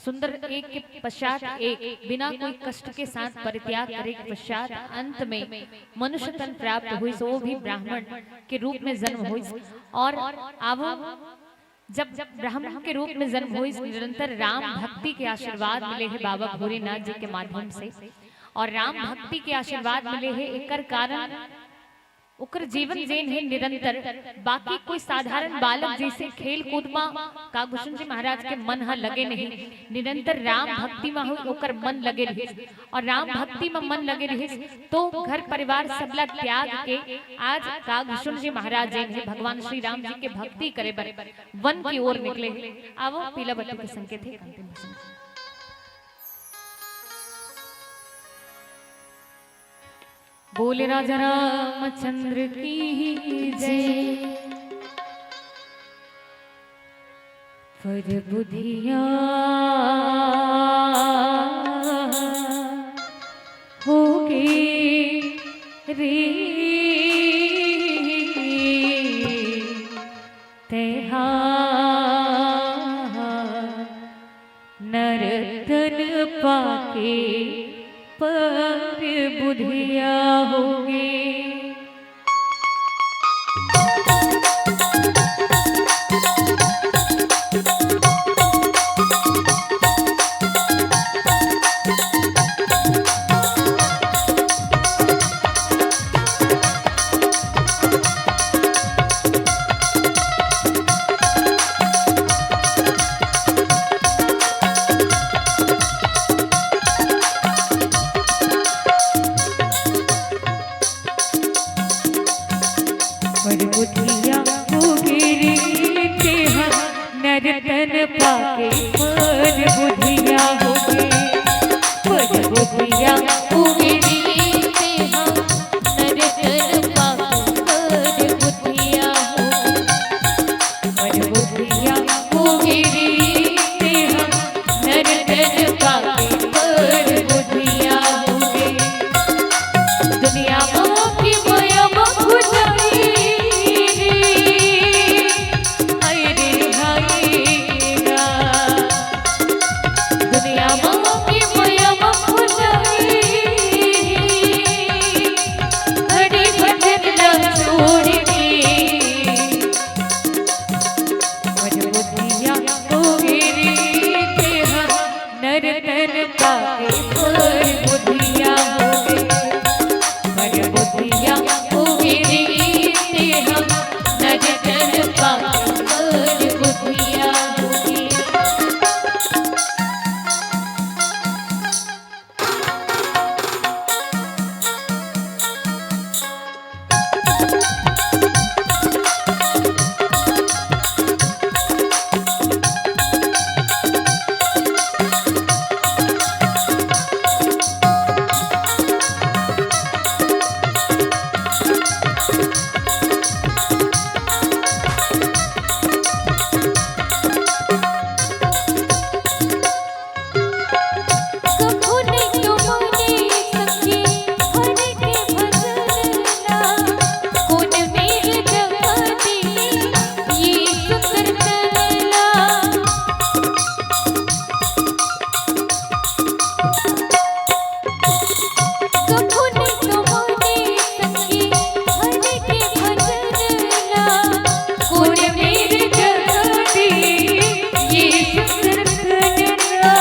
सुंदर एक के पश्चात एक बिना कोई कष्ट के साथ परित्याग करे के पश्चात अंत में मनुष्य तन प्राप्त हुई सो भी ब्राह्मण के रूप में जन्म हुई और अब जब ब्राह्मण के रूप में जन्म हुई निरंतर राम भक्ति के आशीर्वाद मिले हैं बाबा भोलेनाथ जी के माध्यम से और राम भक्ति के आशीर्वाद मिले हैं एकर कारण ओकर जीवन जेन है निरंतर बाकी कोई साधारण बालक जैसे खेल कूद में कागभूषण जी महाराज के मन हा लगे नहीं निरंतर राम भक्ति में हो ओकर मन लगे रही और राम भक्ति में मन लगे रही तो घर परिवार सबला त्याग के आज कागभूषण जी महाराज जेन है भगवान श्री राम जी के भक्ति करे बर वन की ओर निकले आवो पीला बत्ती के संकेत है अंतिम वचन बोले राजा रामचंद्र की जय। पर बुधिया होगे रे तेहा नरतन पाके पर बुधिया होगे। पाके पर बुधिया हो गए, पर बुधिया उगे रीते हम नर तन पाके पर बुधिया हो, पर बुधिया उगे रीते हम नर तन पाके पर बुधिया हो गए। दुनिया की माया बहु जाई रे, हाय रे हाय गा, दुनिया की माया बहु जाई, घड़ी भजन न छोड़ के, पर बुधिया हो गिरी ते हम नर तन पाके पर बुधिया हो गए, पर बुधिया उगे रीते हम नर तन पाके पर बुधिया हो गए। कभू नहीं तुमने सखी हर के भजनला, कौन मेरे जगती ये सुंदर तनला। कभू नहीं तुमने सखी हर के भजनला, कौन मेरे जगती ये सुंदर तनला।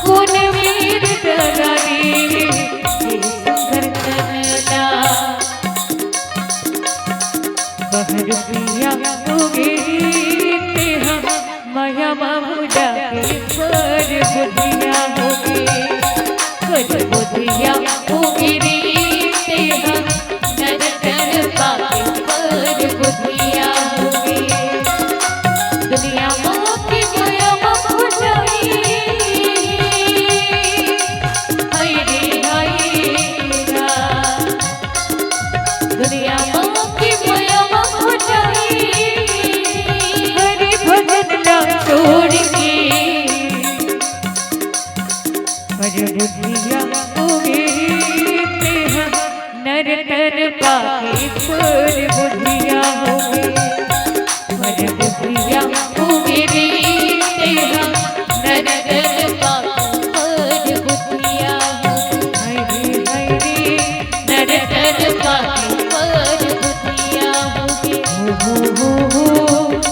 कौन वीर डरावे ये सुंदर तनला, बहर पिया हो गिरी ते हम माया बाबूजा के पर बुधिया हो गए, पर बुधिया हो गिरी ते हम नर तन पाके पर बुधिया हो गए। दुनिया की माया बहु जाई, हाय रे हाय गा, दुनिया की माया बहु जाई, हरे भजन ना छोड़ के, पर बुधिया हो गिरी ते हम नर तन पाके पर बुधिया हो गए, पर बुधिया उगे रीते हम नर तन पाके पर बुधिया हो, हाय रे नर तन पाके पर बुधिया हो गए। हो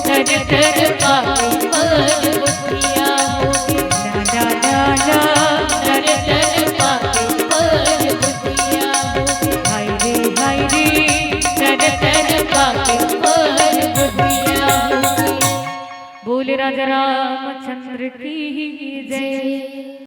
नर तन पाके पर बुधिया हो गए। ला ला ला नर तन पाके पर बुधिया हो गए। हाय रे नर तन पाके पर बुधिया हो गए। बोल राजा रामचंद्र की जय।